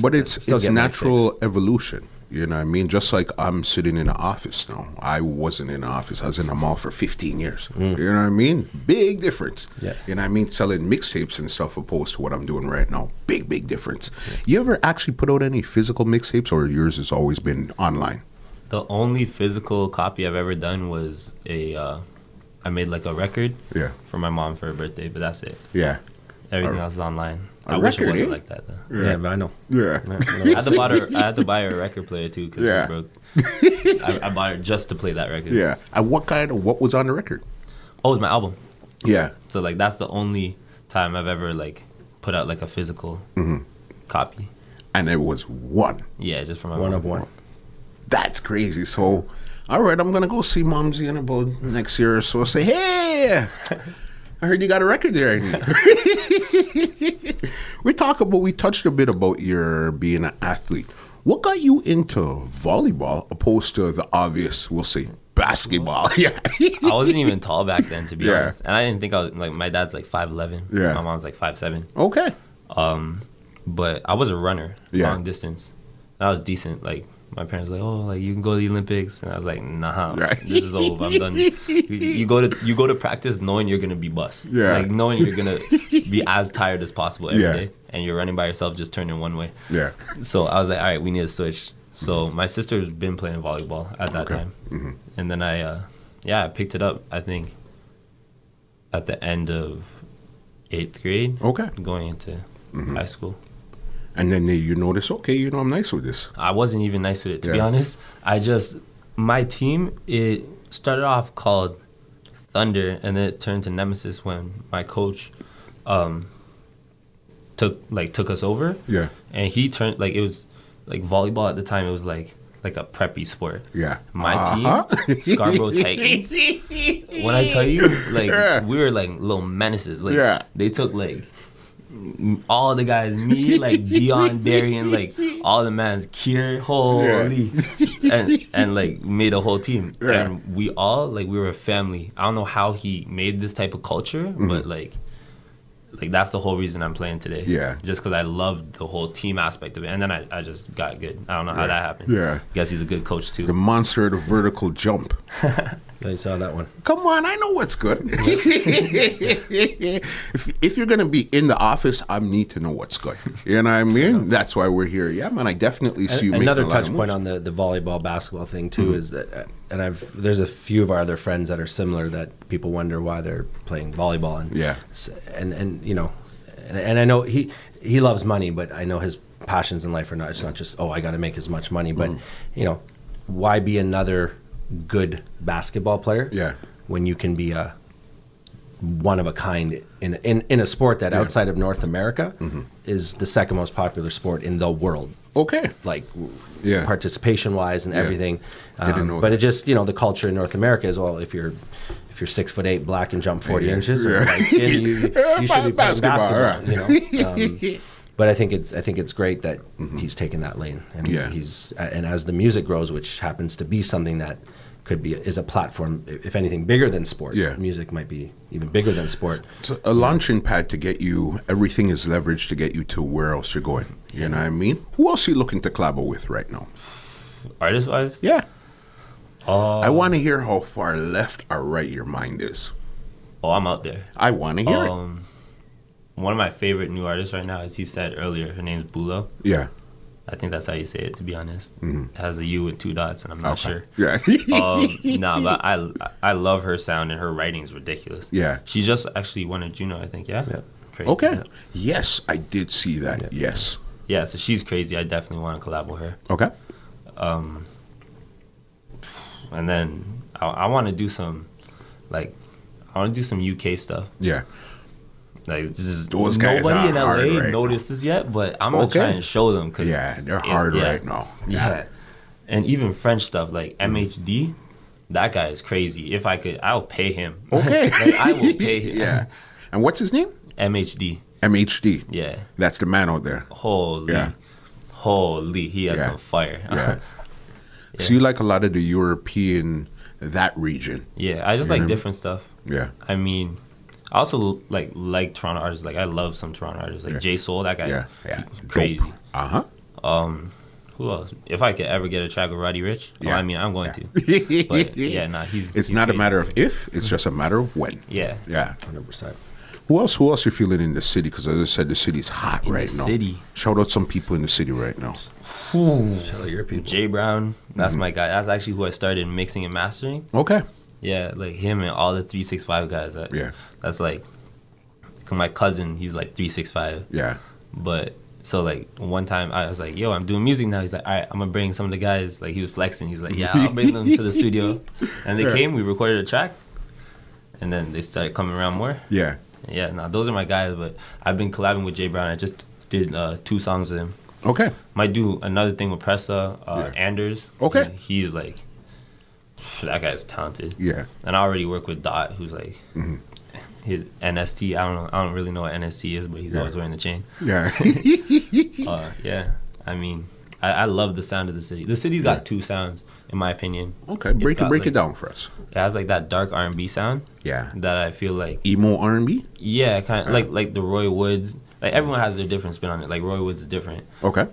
But, it's natural evolution. You know what I mean? Just like I'm sitting in an office now. I wasn't in an office. I was in a mall for 15 years. You know what I mean? Big difference. Yeah. You know what I mean? Selling mixtapes and stuff opposed to what I'm doing right now. Big difference. Yeah. You ever actually put out any physical mixtapes, or yours has always been online? The only physical copy I've ever done was I made like a record for my mom for her birthday, but that's it. Yeah. Everything else is online. I wish it wasn't like that, though. Yeah, but I know. Yeah. I had to buy her a record player, too, because she was broke. I bought her just to play that record. Yeah. And what was on the record? Oh, it was my album. Yeah. So, like, that's the only time I've ever, like, put out, like, a physical copy. And it was one. Yeah, just for my one mom. of one. That's crazy. So, all right, I'm going to go see Momsy in about next year or so. Say, hey, I heard you got a record there. We touched a bit about your being an athlete. What got you into volleyball opposed to the obvious, we'll say, basketball? Yeah. I wasn't even tall back then, to be honest. And I didn't think I was, like, my dad's like 5'11". Yeah. My mom's like 5'7". Okay. But I was a runner, long distance. And I was decent. Like, my parents were like, oh, like, you can go to the Olympics. And I was like, nah, this is over. I'm done. You go to practice knowing you're going to be bust. Yeah. Like, knowing you're going to be as tired as possible every day. And you're running by yourself, just turning one way. Yeah. So I was like, all right, we need to switch. So my sister's been playing volleyball at that time. Mm-hmm. And then I picked it up, I think, at the end of 8th grade. Okay. Going into high school. And then you notice, okay, I'm nice with this. I wasn't even nice with it, to be honest. My team, it started off called Thunder, and then it turned to Nemesis when my coach took us over. Yeah. And he turned, like, it was, like, volleyball at the time, it was, like a preppy sport. Yeah. My team, Scarborough Titans, when I tell you, like, we were, like, little menaces. Like, they took, like, all the guys, me, like Dion, Darian, like all the mans, Kier, holy, and like made a whole team, and we all we were a family. I don't know how he made this type of culture, but like that's the whole reason I'm playing today. Yeah, just because I loved the whole team aspect of it, and then I just got good. I don't know how that happened. Yeah, guess he's a good coach too. The monster of the vertical jump. I saw that one. Come on, I know what's good. if you're going to be in the office, I need to know what's good. You know what I mean? That's why we're here. Yeah, man, I definitely see you making another touch point on the volleyball, basketball thing, too, is that, and there's a few of our other friends that are similar that people wonder why they're playing volleyball. And, and I know he loves money, but I know his passions in life are not, it's not just, I got to make as much money, but, why be another good basketball player when you can be a one of a kind in a sport that outside of North America is the second most popular sport in the world. Okay. Like participation wise and everything. Didn't know but it just, the culture in North America is, well, if you're 6'8", black and jump 40 inches or light skin, you should be playing basketball. But I think it's great that he's taken that lane, and and as the music grows, which happens to be something that is a platform, if anything, bigger than sport. Yeah. Music might be even bigger than sport. It's a launching pad to get you, everything is leveraged to get you to where else you're going. You know what I mean? Who else are you looking to collab with right now? Artist-wise? Yeah. I want to hear how far left or right your mind is. Oh, I'm out there. I want to hear it. One of my favorite new artists right now, as he said earlier, her name's Bulo. Yeah. I think that's how you say it, to be honest. It has a U with 2 dots, and I'm not sure. Yeah. But I love her sound, and her writing's ridiculous. Yeah. She just actually won a Juno, I think, yeah? Crazy. Okay. Yeah. Yes, I did see that. Yeah. Yes. Yeah, so she's crazy. I definitely want to collab with her. Okay. And then I want to do some, UK stuff. Yeah. Like, those guys nobody in LA notices yet, but I'm gonna try and show them. Cause they're hard right now. Yeah. And even French stuff like MHD, that guy is crazy. If I could, I'll pay him. Okay. I will pay him. Yeah. And what's his name? MHD. MHD. Yeah. That's the man out there. Holy. Yeah. Holy, he has some fire. Yeah. So you like a lot of the European, that region. Yeah, I just like different stuff. Yeah. I mean, I also like Toronto artists. Like I love some Toronto artists. Like J Soul, that guy. Yeah. Crazy. Uh-huh. Who else? If I could ever get a track with Roddy Ricch, I mean, I'm going to. But he's not a matter too. of if, it's just a matter of when. Yeah. Yeah. 100%. Who else you feeling in the city? Because as I said, the city's hot right now. City. Shout out some people in the city right now. Shout out your people. Jay Brown, that's my guy. That's actually who I started mixing and mastering. Okay. Yeah, like him and all the 365 guys. That's like my cousin. He's like 365. Yeah. But so like one time I was like, yo, I'm doing music now. He's like, all right, I'm gonna bring some of the guys. Like he was flexing. He's like, yeah, I'll bring them to the studio. And they came. We recorded a track, and then they started coming around more. Yeah. Yeah, those are my guys, but I've been collabing with Jay Brown. I just did 2 songs with him. Okay. Might do another thing with Pressa, Anders. Okay. So he's like, that guy's talented. Yeah. And I already work with Dot, who's like, his NST. I don't really know what NST is, but he's always wearing the chain. Yeah. Yeah. I mean, I love the sound of the city. The city's got 2 sounds, in my opinion. Okay, break it down for us. It has like that dark R&B sound. Yeah. That I feel like emo R&B. Yeah, kind of like the Roy Woods. Like everyone has their different spin on it. Like Roy Woods is different. Okay.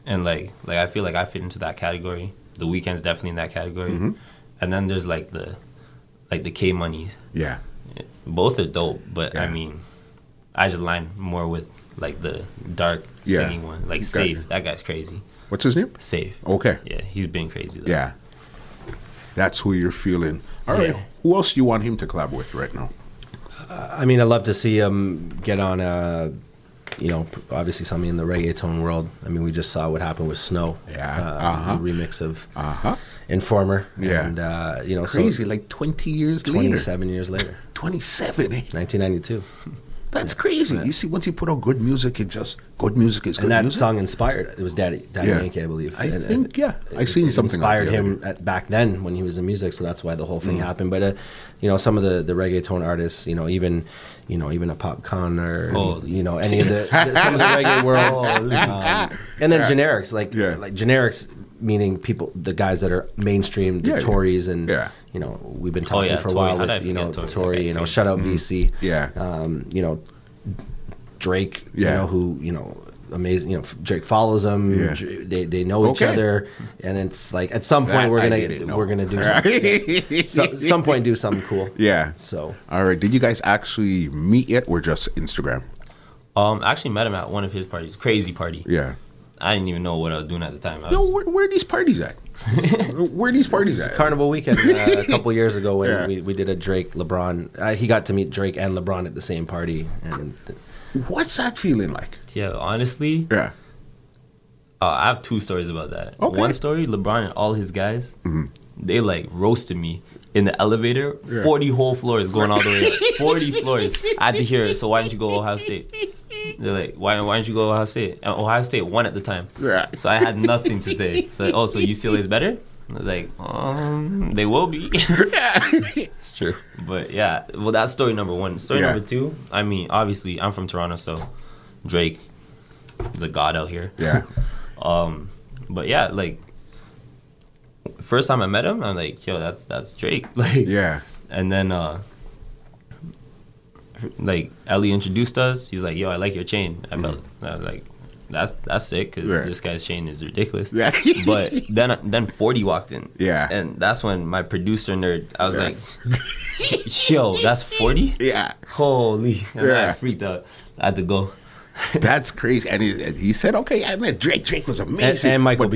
And like I feel like I fit into that category. The Weeknd's definitely in that category. And then there's like the K Moneys. Yeah. Both are dope, but I mean, I just line more with like the dark singing one. Like Safe. That guy's crazy. What's his name? Safe. Okay. Yeah, he's been crazy though. Yeah. That's who you're feeling. All right. Who else do you want him to collab with right now? I mean, I'd love to see him get on obviously something in the reggaeton world. I mean, we just saw what happened with Snow. Yeah. The remix of Informer. Yeah. And, crazy, like 20 years 27 years later. 27, eh? 1992. That's crazy. You see, once you put out good music, good music is good and that music. song inspired, it was Daddy Yankee, I believe. I think, I seen something inspired him back then when he was in music, so that's why the whole thing happened. But, some of the reggaeton artists, even a Popcorn or, any of some of the reggae world. And then generics, like generics, meaning people, the guys that are mainstream, the Tories, and we've been talking for a while with Tory, shout out VC, Drake, who amazing, Drake follows them, they know each other, and it's like at some point we're gonna do something, some point do something cool. Yeah. So all right, did you guys actually meet yet, or just Instagram? I actually met him at one of his parties, crazy party. Yeah. I didn't even know what I was doing at the time. Where are these parties at? Where are these parties at? Carnival Weekend a couple years ago when we did a Drake LeBron. He got to meet Drake and LeBron at the same party. And what's that feeling like? Yeah, honestly. Yeah. I have 2 stories about that. Okay. One story, LeBron and all his guys, they like roasted me in the elevator. 40 whole floors going all the way up. 40 floors. I had to hear it. So why didn't you go Ohio State? They're like, why didn't you go Ohio State? And Ohio State won at the time. Yeah. So I had nothing to say. So like, so UCLA is better? I was like, they will be. it's true. But yeah, well, that's story number 1. Story number 2, I mean, obviously, I'm from Toronto, so Drake is a god out here. Yeah. But yeah, like, first time I met him, I'm like, yo, that's Drake. Like, yeah. And then, like, Elie introduced us. He's like, yo, I like your chain. I was like, that's sick, because this guy's chain is ridiculous. Yeah. But then 40 walked in. Yeah. And that's when my producer nerd, I was like, yo, that's 40? Yeah. Holy. And I freaked out. I had to go. That's crazy. And he said, okay, I met Drake. Drake was amazing. And Michael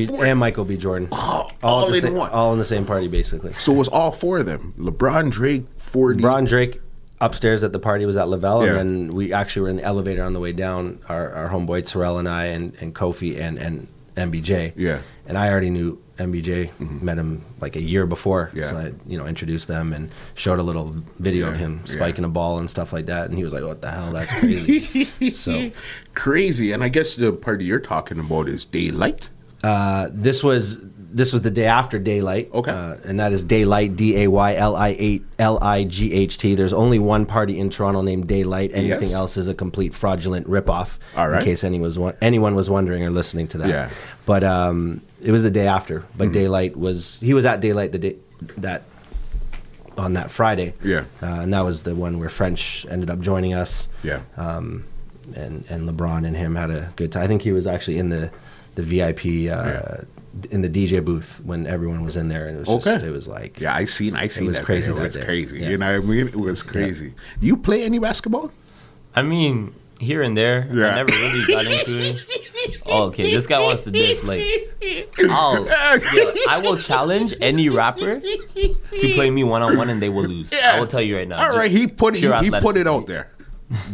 B. Jordan. Oh, all in one. All in the same party, basically. So it was all 4 of them. LeBron, Drake, 40. LeBron, Drake. Upstairs at the party was at Lavelle, and then we actually were in the elevator on the way down. Our homeboy Terrell and I and Kofi and MBJ. Yeah. And I already knew MBJ, met him like a year before. Yeah. So I, introduced them and showed a little video of him spiking a ball and stuff like that. And he was like, "What the hell? That's crazy." So crazy. And I guess the party you're talking about is Daylight. This was this was the day after Daylight. Okay. And that is Daylight, DAYLIGHT. There's only one party in Toronto named Daylight. Anything else is a complete fraudulent ripoff. All right. In case anyone was wondering or listening to that. Yeah. But it was the day after. But Daylight he was at Daylight the day on that Friday. Yeah. And that was the one where French ended up joining us. Yeah. And LeBron and him had a good time. I think he was actually in the VIP in the DJ booth when everyone was in there, and it was just, it was like, I seen it was that crazy. It was crazy. Yeah. You know what I mean? It was crazy. Do you play any basketball? I mean, here and there. Yeah. I never really got into it. Oh, okay, this guy wants to diss. Like, I will challenge any rapper to play me one-on-one, and they will lose. Yeah. I will tell you right now. All right, he put it out there.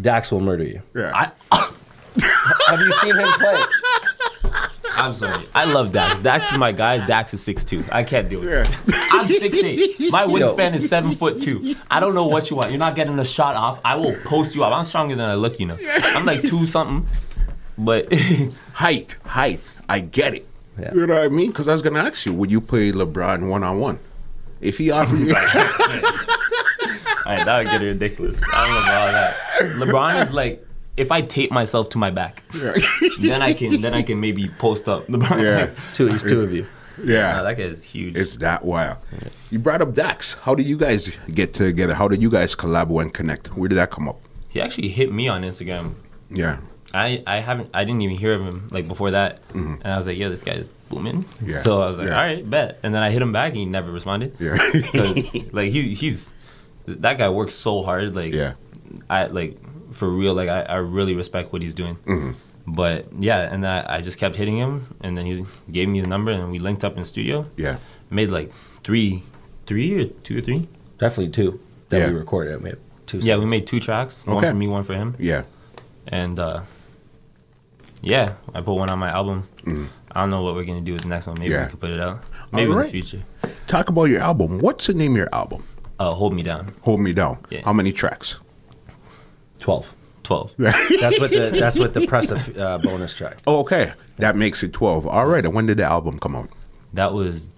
Dax will murder you. Yeah. Have you seen him play? I'm sorry. I love Dax. Dax is my guy. Dax is 6'2". I can't do it. Yeah. I'm 6'8". My wingspan is 7'2". I don't know what you want. You're not getting a shot off. I will post you up. I'm stronger than I look, you know. I'm like 2 something. But height. I get it. Yeah. You know what I mean? Because I was gonna ask you, would you play LeBron one-on-one? If he offered you, all right, that would get ridiculous. I don't know about that. LeBron is like, if I tape myself to my back, then I can maybe post up LeBron. Yeah. He's two of you. Yeah. Nah, that guy is huge. It's that wild. Yeah. You brought up Dax. How did you guys get together? How did you guys collab and connect? Where did that come up? He actually hit me on Instagram. Yeah. I didn't even hear of him like before that, and I was like, "Yo, this guy is booming." Yeah. So I was like, Yeah. "All right, bet." And then I hit him back, and he never responded. Yeah. 'Cause, like he's that guy works so hard. Like I like for real. Like I really respect what he's doing. Mm-hmm. But yeah, and I just kept hitting him, and then he gave me the number, and we linked up in the studio. Yeah. Made like three or two or three. Definitely 2 that we recorded. We had 2. Yeah, we made 2 tracks. One for me, one for him. Yeah. And yeah, I put one on my album. I don't know what we're gonna do with the next one. Maybe we could put it out. Maybe in the future. Talk about your album. What's the name of your album? Hold Me Down. Hold Me Down. Yeah. How many tracks? 12. 12. That's with the Pressa bonus track. Oh, okay. That makes it 12. All right. And when did the album come out? That was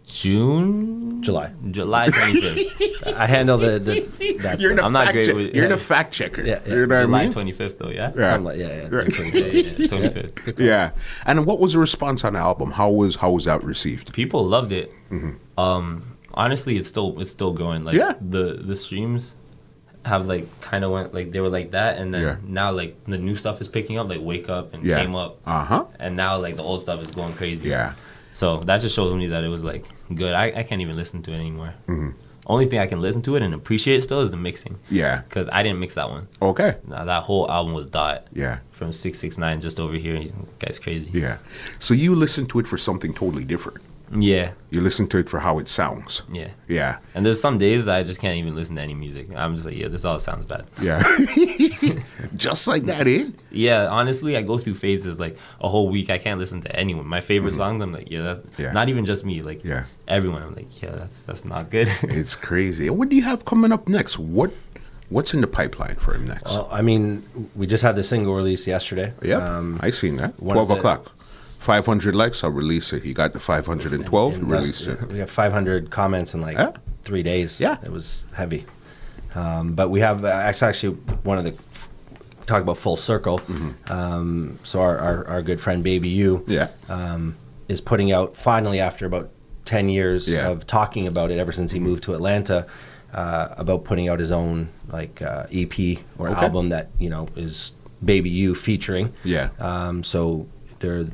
July 25th. I handle the I'm not great with. You're the fact checker. Yeah. You know July what I mean? 25th though. Yeah. Something like, yeah. Right. 25th. Yeah. And what was the response on the album? How was that received? People loved it. Honestly, it's still going. Like the streams have like kind of went like they were like that, and then now like the new stuff is picking up, like Wake Up and Came Up, and now like the old stuff is going crazy. Yeah. So that just shows me that it was like good. I can't even listen to it anymore. Only thing I can listen to it and appreciate still is the mixing. Yeah. Because I didn't mix that one. Okay. Now, that whole album was Dot. Yeah. From 669 just over here. This guy's crazy. Yeah. So you listen to it for something totally different. Yeah. You listen to it for how it sounds. Yeah. Yeah. And there's some days that I just can't even listen to any music. I'm just like, yeah, this all sounds bad. Yeah. Just like that, eh? Yeah, honestly, I go through phases like a whole week. I can't listen to anyone. My favorite songs, I'm like, yeah, that's not even just me. Like, everyone, I'm like, yeah, that's not good. It's crazy. And what do you have coming up next? What's in the pipeline for him next? Well, I mean, we just had the single release yesterday. Yeah, I seen that. 12 o'clock. 500 likes, I'll release it. He got the 512, released it. We got 500 comments in like 3 days. Yeah. It was heavy. But we have actually one of the, talk about full circle. So our good friend Baby U is putting out, finally after about 10 years of talking about it ever since he moved to Atlanta, about putting out his own like EP or album that, you know, is Baby U featuring. So they're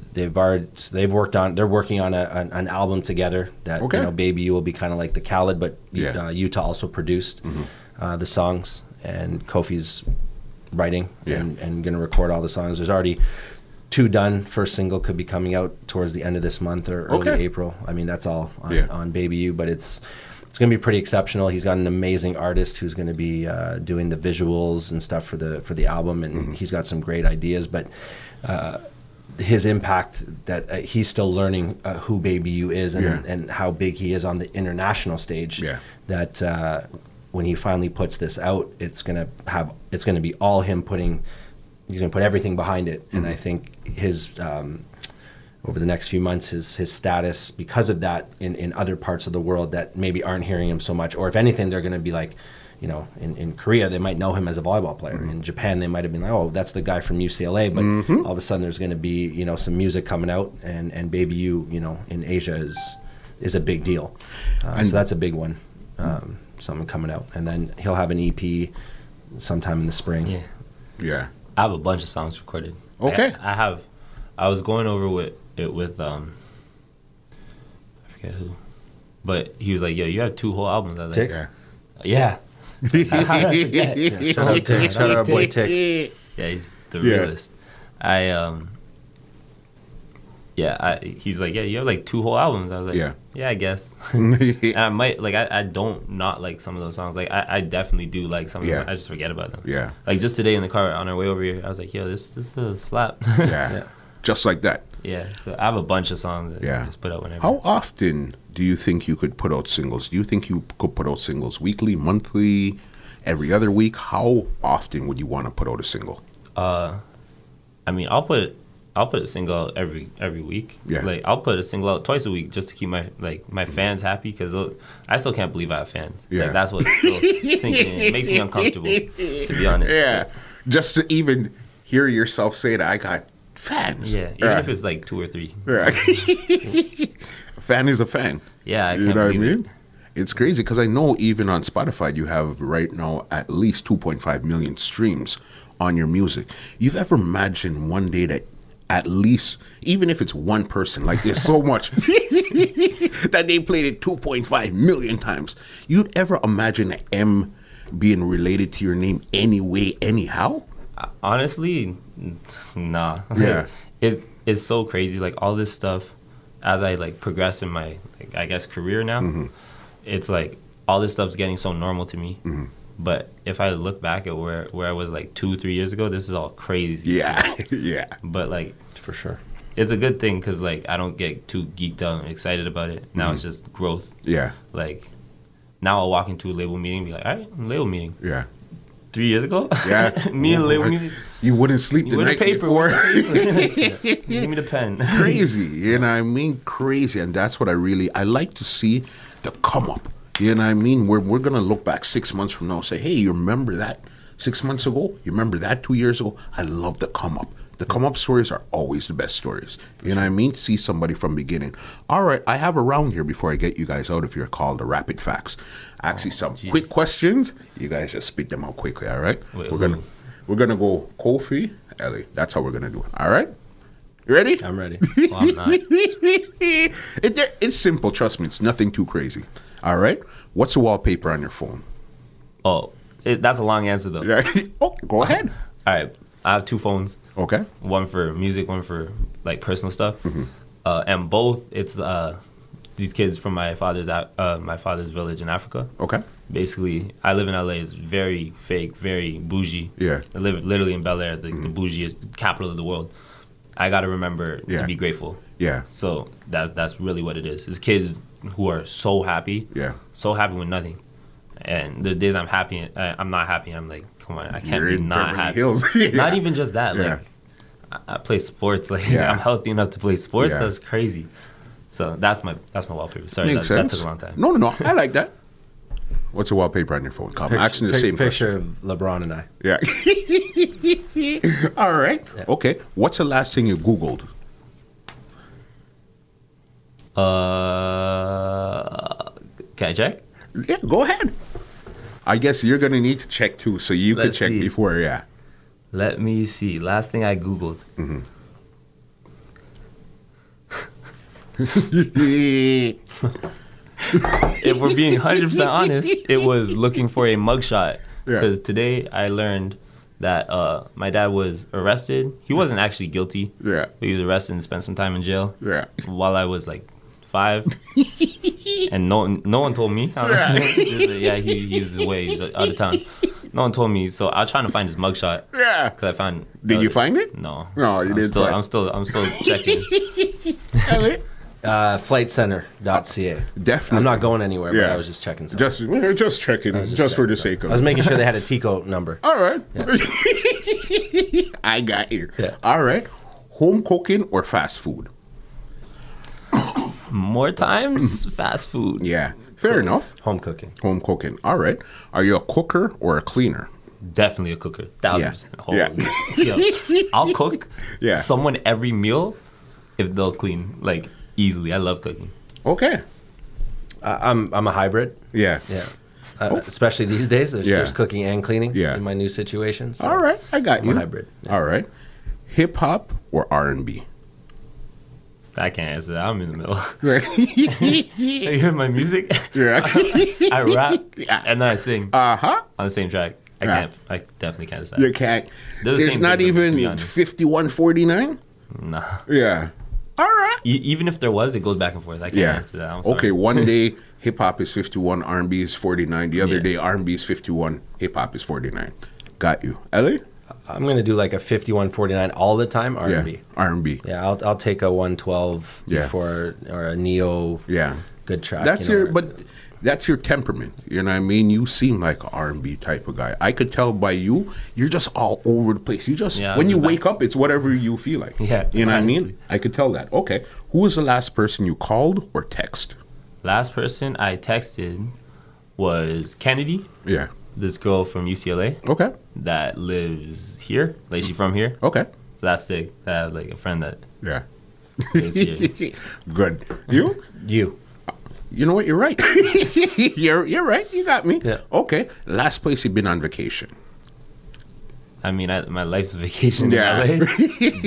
working on an album together that you know, Baby U will be kind of like the Khaled, but Utah also produced the songs, and Kofi's writing and going to record all the songs. There's already 2 done. First single could be coming out towards the end of this month or early April. I mean, that's all on Baby U, but it's going to be pretty exceptional. He's got an amazing artist who's going to be doing the visuals and stuff for the album, and he's got some great ideas, but his impact, that he's still learning who Baby U is and how big he is on the international stage. That when he finally puts this out, it's gonna be all him he's gonna put everything behind it. And I think his over the next few months his status because of that in other parts of the world that maybe aren't hearing him so much, or if anything, they're going to be like, you know, in Korea they might know him as a volleyball player. In Japan they might have been like, oh, that's the guy from UCLA, but all of a sudden there's going to be, you know, some music coming out, and Baby you know, in Asia is a big deal. So that's a big one. Something coming out, and then he'll have an EP sometime in the spring. I have a bunch of songs recorded. Okay. I was going over with I forget who, but he was like, yo, you have 2 whole albums. I was like, yeah. Shout out to our boy Tick. Yeah, he's the realest. He's like, yeah, you have like 2 whole albums. I was like, yeah, I guess. And I might, like, I don't not like some of those songs. Like, I definitely do like some of them. I just forget about them. Yeah. Like, just today in the car on our way over here, I was like, yo, this is a slap. Just like that. Yeah. So I have a bunch of songs that I just put out whenever. How often do you think you could put out singles? Do you think you could put out singles weekly, monthly, every other week? How often would you want to put out a single? I mean, I'll put a single out every week. Yeah. Like, I'll put a single out twice a week just to keep my fans happy, because I still can't believe I have fans. Yeah. Like, that's what's still sinking in. It makes me uncomfortable, to be honest. Yeah. Just to even hear yourself say that, I got fans. Yeah, even if it's like 2 or 3. Right. A fan is a fan. Yeah, I can't you know what I believe mean? It's crazy because I know even on Spotify you have right now at least 2.5 million streams on your music. You've ever imagined one day that at least, even if it's one person, like there's so much that they played it 2.5 million times, you'd ever imagine an M being related to your name anyway, anyhow? Honestly, nah. Yeah. It's so crazy. Like, all this stuff, as I like progress in my, like, I guess, career now, it's like all this stuff's getting so normal to me. But if I look back at where I was like 2-3 years ago, this is all crazy. Yeah. Yeah. But like, For sure. it's a good thing because like I don't get too geeked out and excited about it. Now it's just growth. Yeah. Like, now I'll walk into a label meeting and be like, all right, label meeting. Yeah. 3 years ago? Yeah. Me and label meeting. You wouldn't sleep the night before. Give me the pen. Crazy. You know what I mean? Crazy. And that's what I like to see, the come up. You know what I mean? We're going to look back 6 months from now and say, hey, you remember that 6 months ago? You remember that 2 years ago? I love the come up. The come up stories are always the best stories. You know what I mean? See somebody from beginning. All right, I have a round here before I get you guys out, if you're called the rapid facts. Ask you some quick questions. You guys just spit them out quickly, all right? We're gonna go Kofi, Elie. That's how we're gonna do it. All right? You ready? I'm ready. Well, I'm not. It's simple, trust me. It's nothing too crazy. All right? What's the wallpaper on your phone? Oh, that's a long answer though. Yeah. Oh, go ahead. All right, I have 2 phones. Okay. One for music, one for like personal stuff. And both, it's these kids from my father's village in Africa. Okay. Basically, I live in LA. It's very fake, very bougie. Yeah. I live literally in Bel Air, the bougiest capital of the world. I got to remember to be grateful. Yeah. So that's really what it is. It's kids who are so happy. Yeah. So happy with nothing. And there's days I'm happy, I'm not happy. I'm like, come on, I can't You're be in not Beverly happy. Hills. Yeah. Not even just that. Yeah. Like, I play sports. Like, Yeah. I'm healthy enough to play sports. Yeah. That's crazy. So that's my wallpaper. Sorry, Makes that sense. took a long time. No. I like that. What's the wallpaper on your phone? I'm asking the same picture question. of LeBron and I. Yeah. All right. Yeah. Okay. What's the last thing you Googled? Can I check? Yeah, go ahead. I guess you're going to need to check too, so you could check before, yeah. Let me see. Last thing I Googled. If we're being 100% honest, it was looking for a mugshot. Because today I learned that my dad was arrested. He wasn't actually guilty. Yeah. But he was arrested and spent some time in jail. Yeah. While I was like 5. And no one told me. Yeah, he was away. He's out of town. No one told me. So I was trying to find his mugshot. Yeah. Because I found. Did you find it? No. No, you didn't. I'm still checking. Flightcenter.ca. Definitely. I'm not going anywhere, but I was just checking something. Just checking, just for the sake of it. I was making sure they had a Tico number. All right. Yeah. I got you. Yeah. All right. Home cooking or fast food? More times, fast food. Yeah. Fair enough. Home cooking. Home cooking. All right. Are you a cooker or a cleaner? Definitely a cooker. 1000%. Yeah. Yo, I'll cook someone every meal if they'll clean, like, easily. I love cooking. Okay. I'm a hybrid. Yeah. Yeah. Especially these days, there's cooking and cleaning in my new situation. So all right. I got you. I'm a hybrid. Yeah. All right. Hip-hop or R&B? I can't answer that. I'm in the middle. Right. You hear my music? Yeah. I rap and then I sing Uh-huh. on the same track. I definitely can't decide. You can't. They're the There's same not thing, to be even honest. 5149? Nah. Yeah. All right. Even if there was, it goes back and forth. I can't answer that. I'm sorry. Okay, one day hip-hop is 51, R&B is 49. The other day R&B is 51, hip-hop is 49. Got you. Elie? I'm gonna do like a 51-49 all the time. R&B. Yeah, R&B. Yeah, I'll take a 112 before or a neo. Yeah. Good track. That's that's your temperament. You know what I mean? You seem like an R&B type of guy. I could tell by you, you're just all over the place. You just, when you wake up, it's whatever you feel like. Yeah. You know honestly. what I mean? I could tell that. Okay. Who was the last person you called or text? Last person I texted was Kennedy. Yeah. This girl from UCLA. Okay. That lives here. Like, she's from here. Okay. So that's sick. I have, like, a friend that Yeah. lives here. Good. You? You know what? You're right. you're right. You got me. Yeah. Okay. Last place you've been on vacation? I mean, my life's a vacation in LA,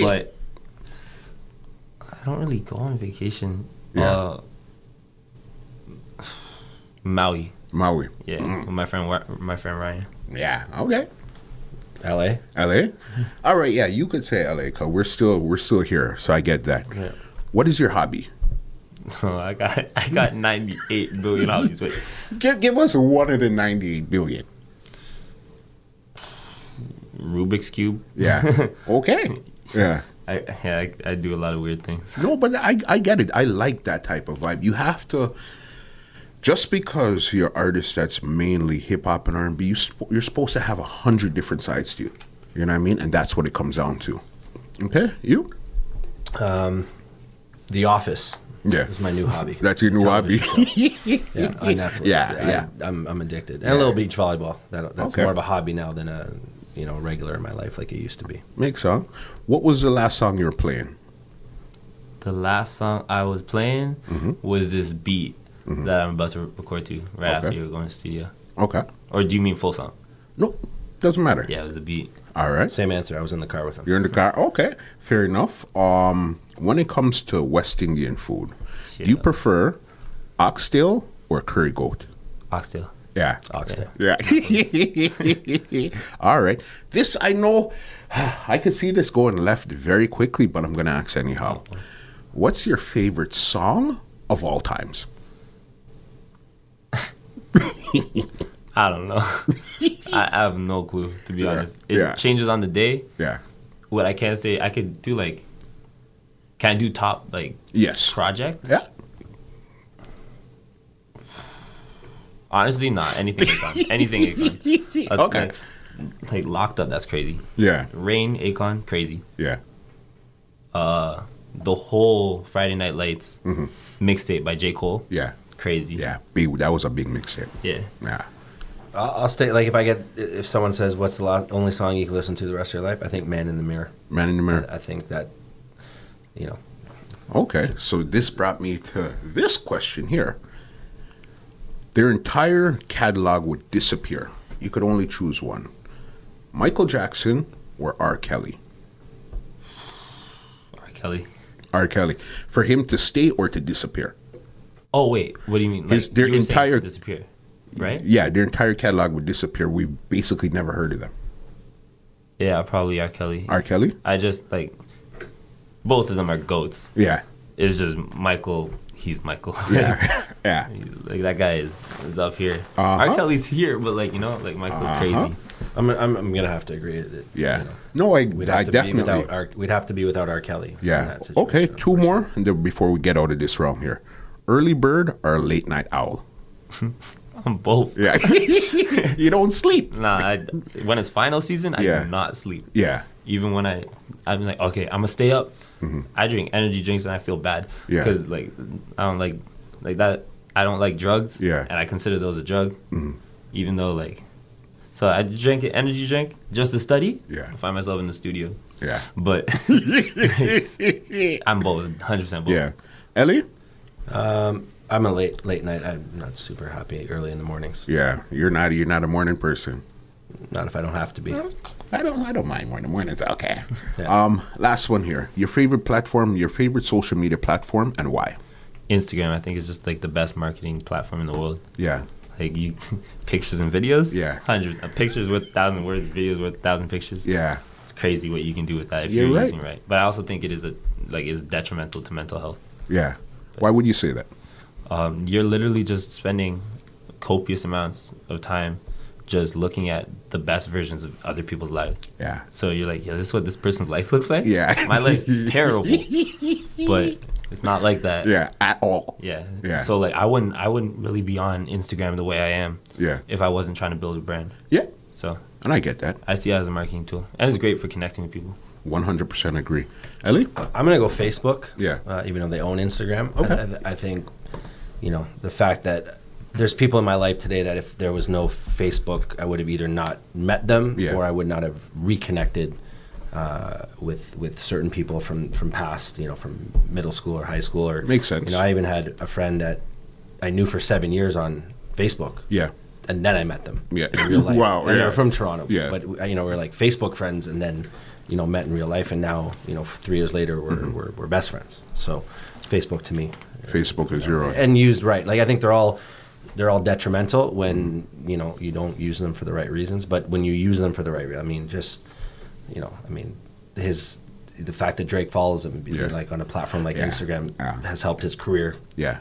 but I don't really go on vacation. Yeah. Maui. Yeah. With my friend Ryan. Yeah. Okay. LA. All right. Yeah. You could say LA because we're still here. So I get that. Yeah. What is your hobby? Oh, I got 98 billion hobbies. Wait. Give us one of the 98 billion. Rubik's Cube. Yeah. Okay. Yeah. I do a lot of weird things. No, but I get it. I like that type of vibe. You have to. Just because you're an artist that's mainly hip hop and R&B, you're supposed to have 100 different sides to you. You know what I mean? And that's what it comes down to. Okay, you? The Office. Yeah, is my new hobby. That's your new hobby. Yeah, on Netflix. Yeah. I'm addicted. And a little beach volleyball. That's more of a hobby now than a regular in my life like it used to be. Makes sense. What was the last song you were playing? The last song I was playing was this beat that I'm about to record to right after you were going to the studio. Okay. Or do you mean full song? No, doesn't matter. Yeah, it was a beat. All right. Same answer. I was in the car with him. You're in the car. Okay, fair enough. When it comes to West Indian food, do you prefer oxtail or curry goat? Oxtail. Yeah. Oxtail. Yeah. All right. This, I know, I could see this going left very quickly, but I'm going to ask anyhow. What's your favorite song of all times? I don't know. I have no clue, to be honest. It changes on the day. Yeah. What I can say, I could do like, can I do top like project? Yeah. Honestly, not anything. Akon. Anything Akon. Okay. Like Locked Up, that's crazy. Yeah. Rain, Akon, crazy. Yeah. The whole Friday Night Lights mixtape by J. Cole. Yeah. Crazy. Yeah. That was a big mixtape. Yeah. Yeah. I'll stay. Like if someone says what's the only song you can listen to the rest of your life, I think "Man in the Mirror." Man in the Mirror. I think that, Okay, so this brought me to this question here. Their entire catalog would disappear. You could only choose one: Michael Jackson or R. Kelly. R. Kelly. R. Kelly. For him to stay or to disappear. Oh wait, what do you mean? Like, their entire to disappear. Right? Yeah, their entire catalog would disappear. We've basically never heard of them. Yeah, probably R. Kelly. R. Kelly? I just, like, both of them are GOATs. Yeah. It's just Michael, he's Michael. Yeah. Yeah. Like, that guy is up here. R. Kelly's here, but, like, Michael's crazy. I'm going to have to agree. Yeah. No, I definitely. We'd have to be without R. Kelly. Yeah. Okay, two more and then before we get out of this round here. Early bird or late night owl? I'm both. Yeah. You don't sleep. Nah, when it's final season, I do not sleep. Yeah. Even when I'm like, okay, I'm going to stay up I drink energy drinks and I feel bad Yeah. because like I don't like that. I don't like drugs. Yeah. And I consider those a drug, even though like. So I drink an energy drink just to study. Yeah. I find myself in the studio. Yeah. But I'm both, 100% both. Yeah. Elie? I'm a late night. I'm not super happy early in the mornings. Yeah. You're not a morning person. Not if I don't have to be. I don't mind mornings. Okay. Yeah. Last one here. Your favorite platform, your favorite social media platform, and why? Instagram, I think, is just like the best marketing platform in the world. Yeah. Like you, pictures and videos. Yeah. Hundreds of pictures with 1,000 words, videos with 1,000 pictures. Yeah. It's crazy what you can do with that if You're you're right. using it right. But I also think it is detrimental to mental health. Yeah. Why would you say that? You're literally just spending copious amounts of time just looking at the best versions of other people's lives. Yeah. So you're like, yeah, this is what this person's life looks like? Yeah. My life's terrible. But it's not like that. Yeah. At all. Yeah. Yeah. So like I wouldn't really be on Instagram the way I am Yeah. if I wasn't trying to build a brand. Yeah. So And I get that. I see it as a marketing tool. And it's great for connecting with people. 100% agree. Elie? I'm gonna go Facebook. Yeah. Even though they own Instagram. Okay. I think, the fact that there's people in my life today that if there was no Facebook, I would have either not met them Yeah. or I would not have reconnected with certain people from past, from middle school or high school. Or Makes sense. I even had a friend that I knew for 7 years on Facebook. Yeah. And then I met them Yeah. in real life. Wow, And yeah. they're from Toronto. Yeah. But, we're like Facebook friends and then, met in real life. And now, 3 years later, we're best friends. So Facebook to me. Facebook is your own. And used right. Like, I think they're all detrimental when, you don't use them for the right reasons. But when you use them for the right reasons, the fact that Drake follows him, Yeah. like on a platform like Yeah. Instagram, Yeah. has helped his career, Yeah.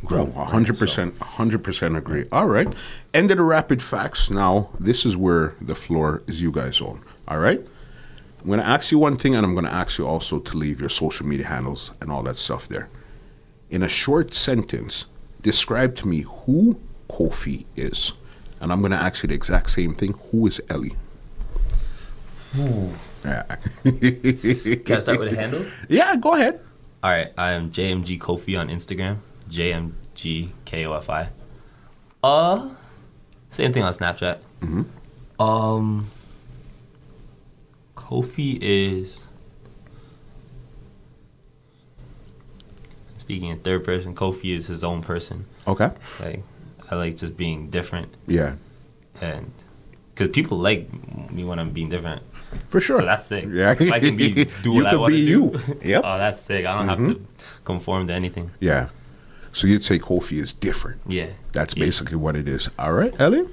grow. 100%, 100% agree. All right. End of the rapid facts. Now, this is where the floor is you guys own. All right? I'm going to ask you one thing, and I'm going to ask you also to leave your social media handles and all that stuff there. In a short sentence, describe to me who Kofi is. And I'm going to ask you the exact same thing. Who is Elie? Yeah. Can I start with a handle? Yeah, go ahead. All right, I am JMG Kofi on Instagram. JMGKOFI. Same thing on Snapchat. Kofi is, speaking in third person, Kofi is his own person. Okay. Like, I like just being different, Yeah. and because people like me when I'm being different. For sure. So that's sick. Yeah. If I can do You what I could want be to you. do. Yep. Oh, that's sick. I don't have to conform to anything. Yeah. So you'd say Kofi is different. Yeah. That's Yeah. basically what it is. All right, Elie?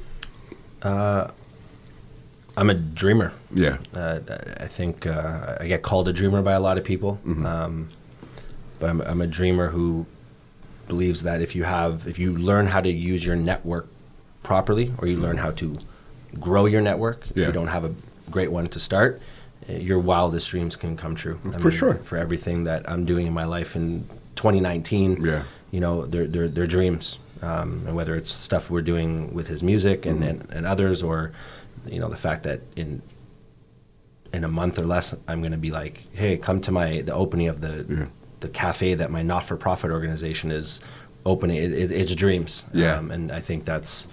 I'm a dreamer. Yeah. I think I get called a dreamer by a lot of people, but I'm a dreamer who believes that if you learn how to use your network properly, or you learn how to grow your network, if Yeah. you don't have a great one to start, your wildest dreams can come true. For sure. For everything that I'm doing in my life in 2019, Yeah. they're dreams, and whether it's stuff we're doing with his music and others, or the fact that in a month or less I'm going to be like, hey, come to the opening of the cafe that my not-for-profit organization is opening. It's dreams. Yeah. And I think that's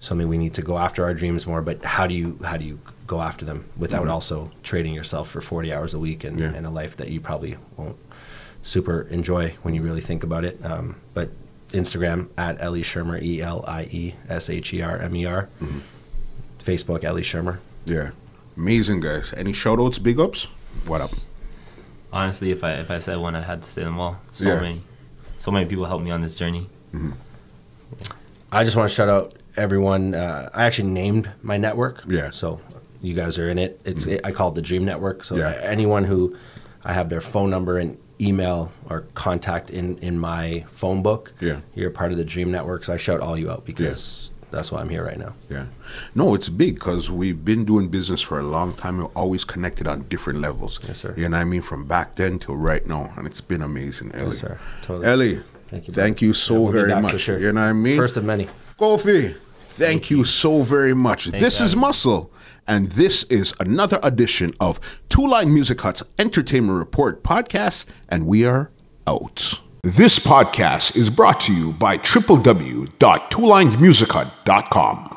something we need to go after our dreams more. But how do you go after them without also trading yourself for 40 hours a week and a life that you probably won't super enjoy when you really think about it. But Instagram at Elie Shermer, ELIESHERMER. Facebook, Elie Shermer. Yeah. Amazing, guys. Any shout-outs, big ups? What up? Honestly, if I said one, I'd have to say them all. So Yeah. many people helped me on this journey. I just want to shout out everyone. I actually named my network. Yeah. So you guys are in it. I call it the Dream Network. So Yeah. anyone who I have their phone number and email or contact in my phone book, you're part of the Dream Network. So I shout all you out because that's why I'm here right now. Yeah. No, it's big because we've been doing business for a long time. We're always connected on different levels. Yes, sir. You know what I mean? From back then till right now. And it's been amazing, Elie. Yes, sir. Totally. Elie, thank you so we'll be very back much. for sure. You know what I mean? First of many. Kofi, thank you so very much. This is Muscle, and this is another edition of Two Line Music Hut's Entertainment Report podcast, and we are out. This podcast is brought to you by www.twolinedmusichut.com.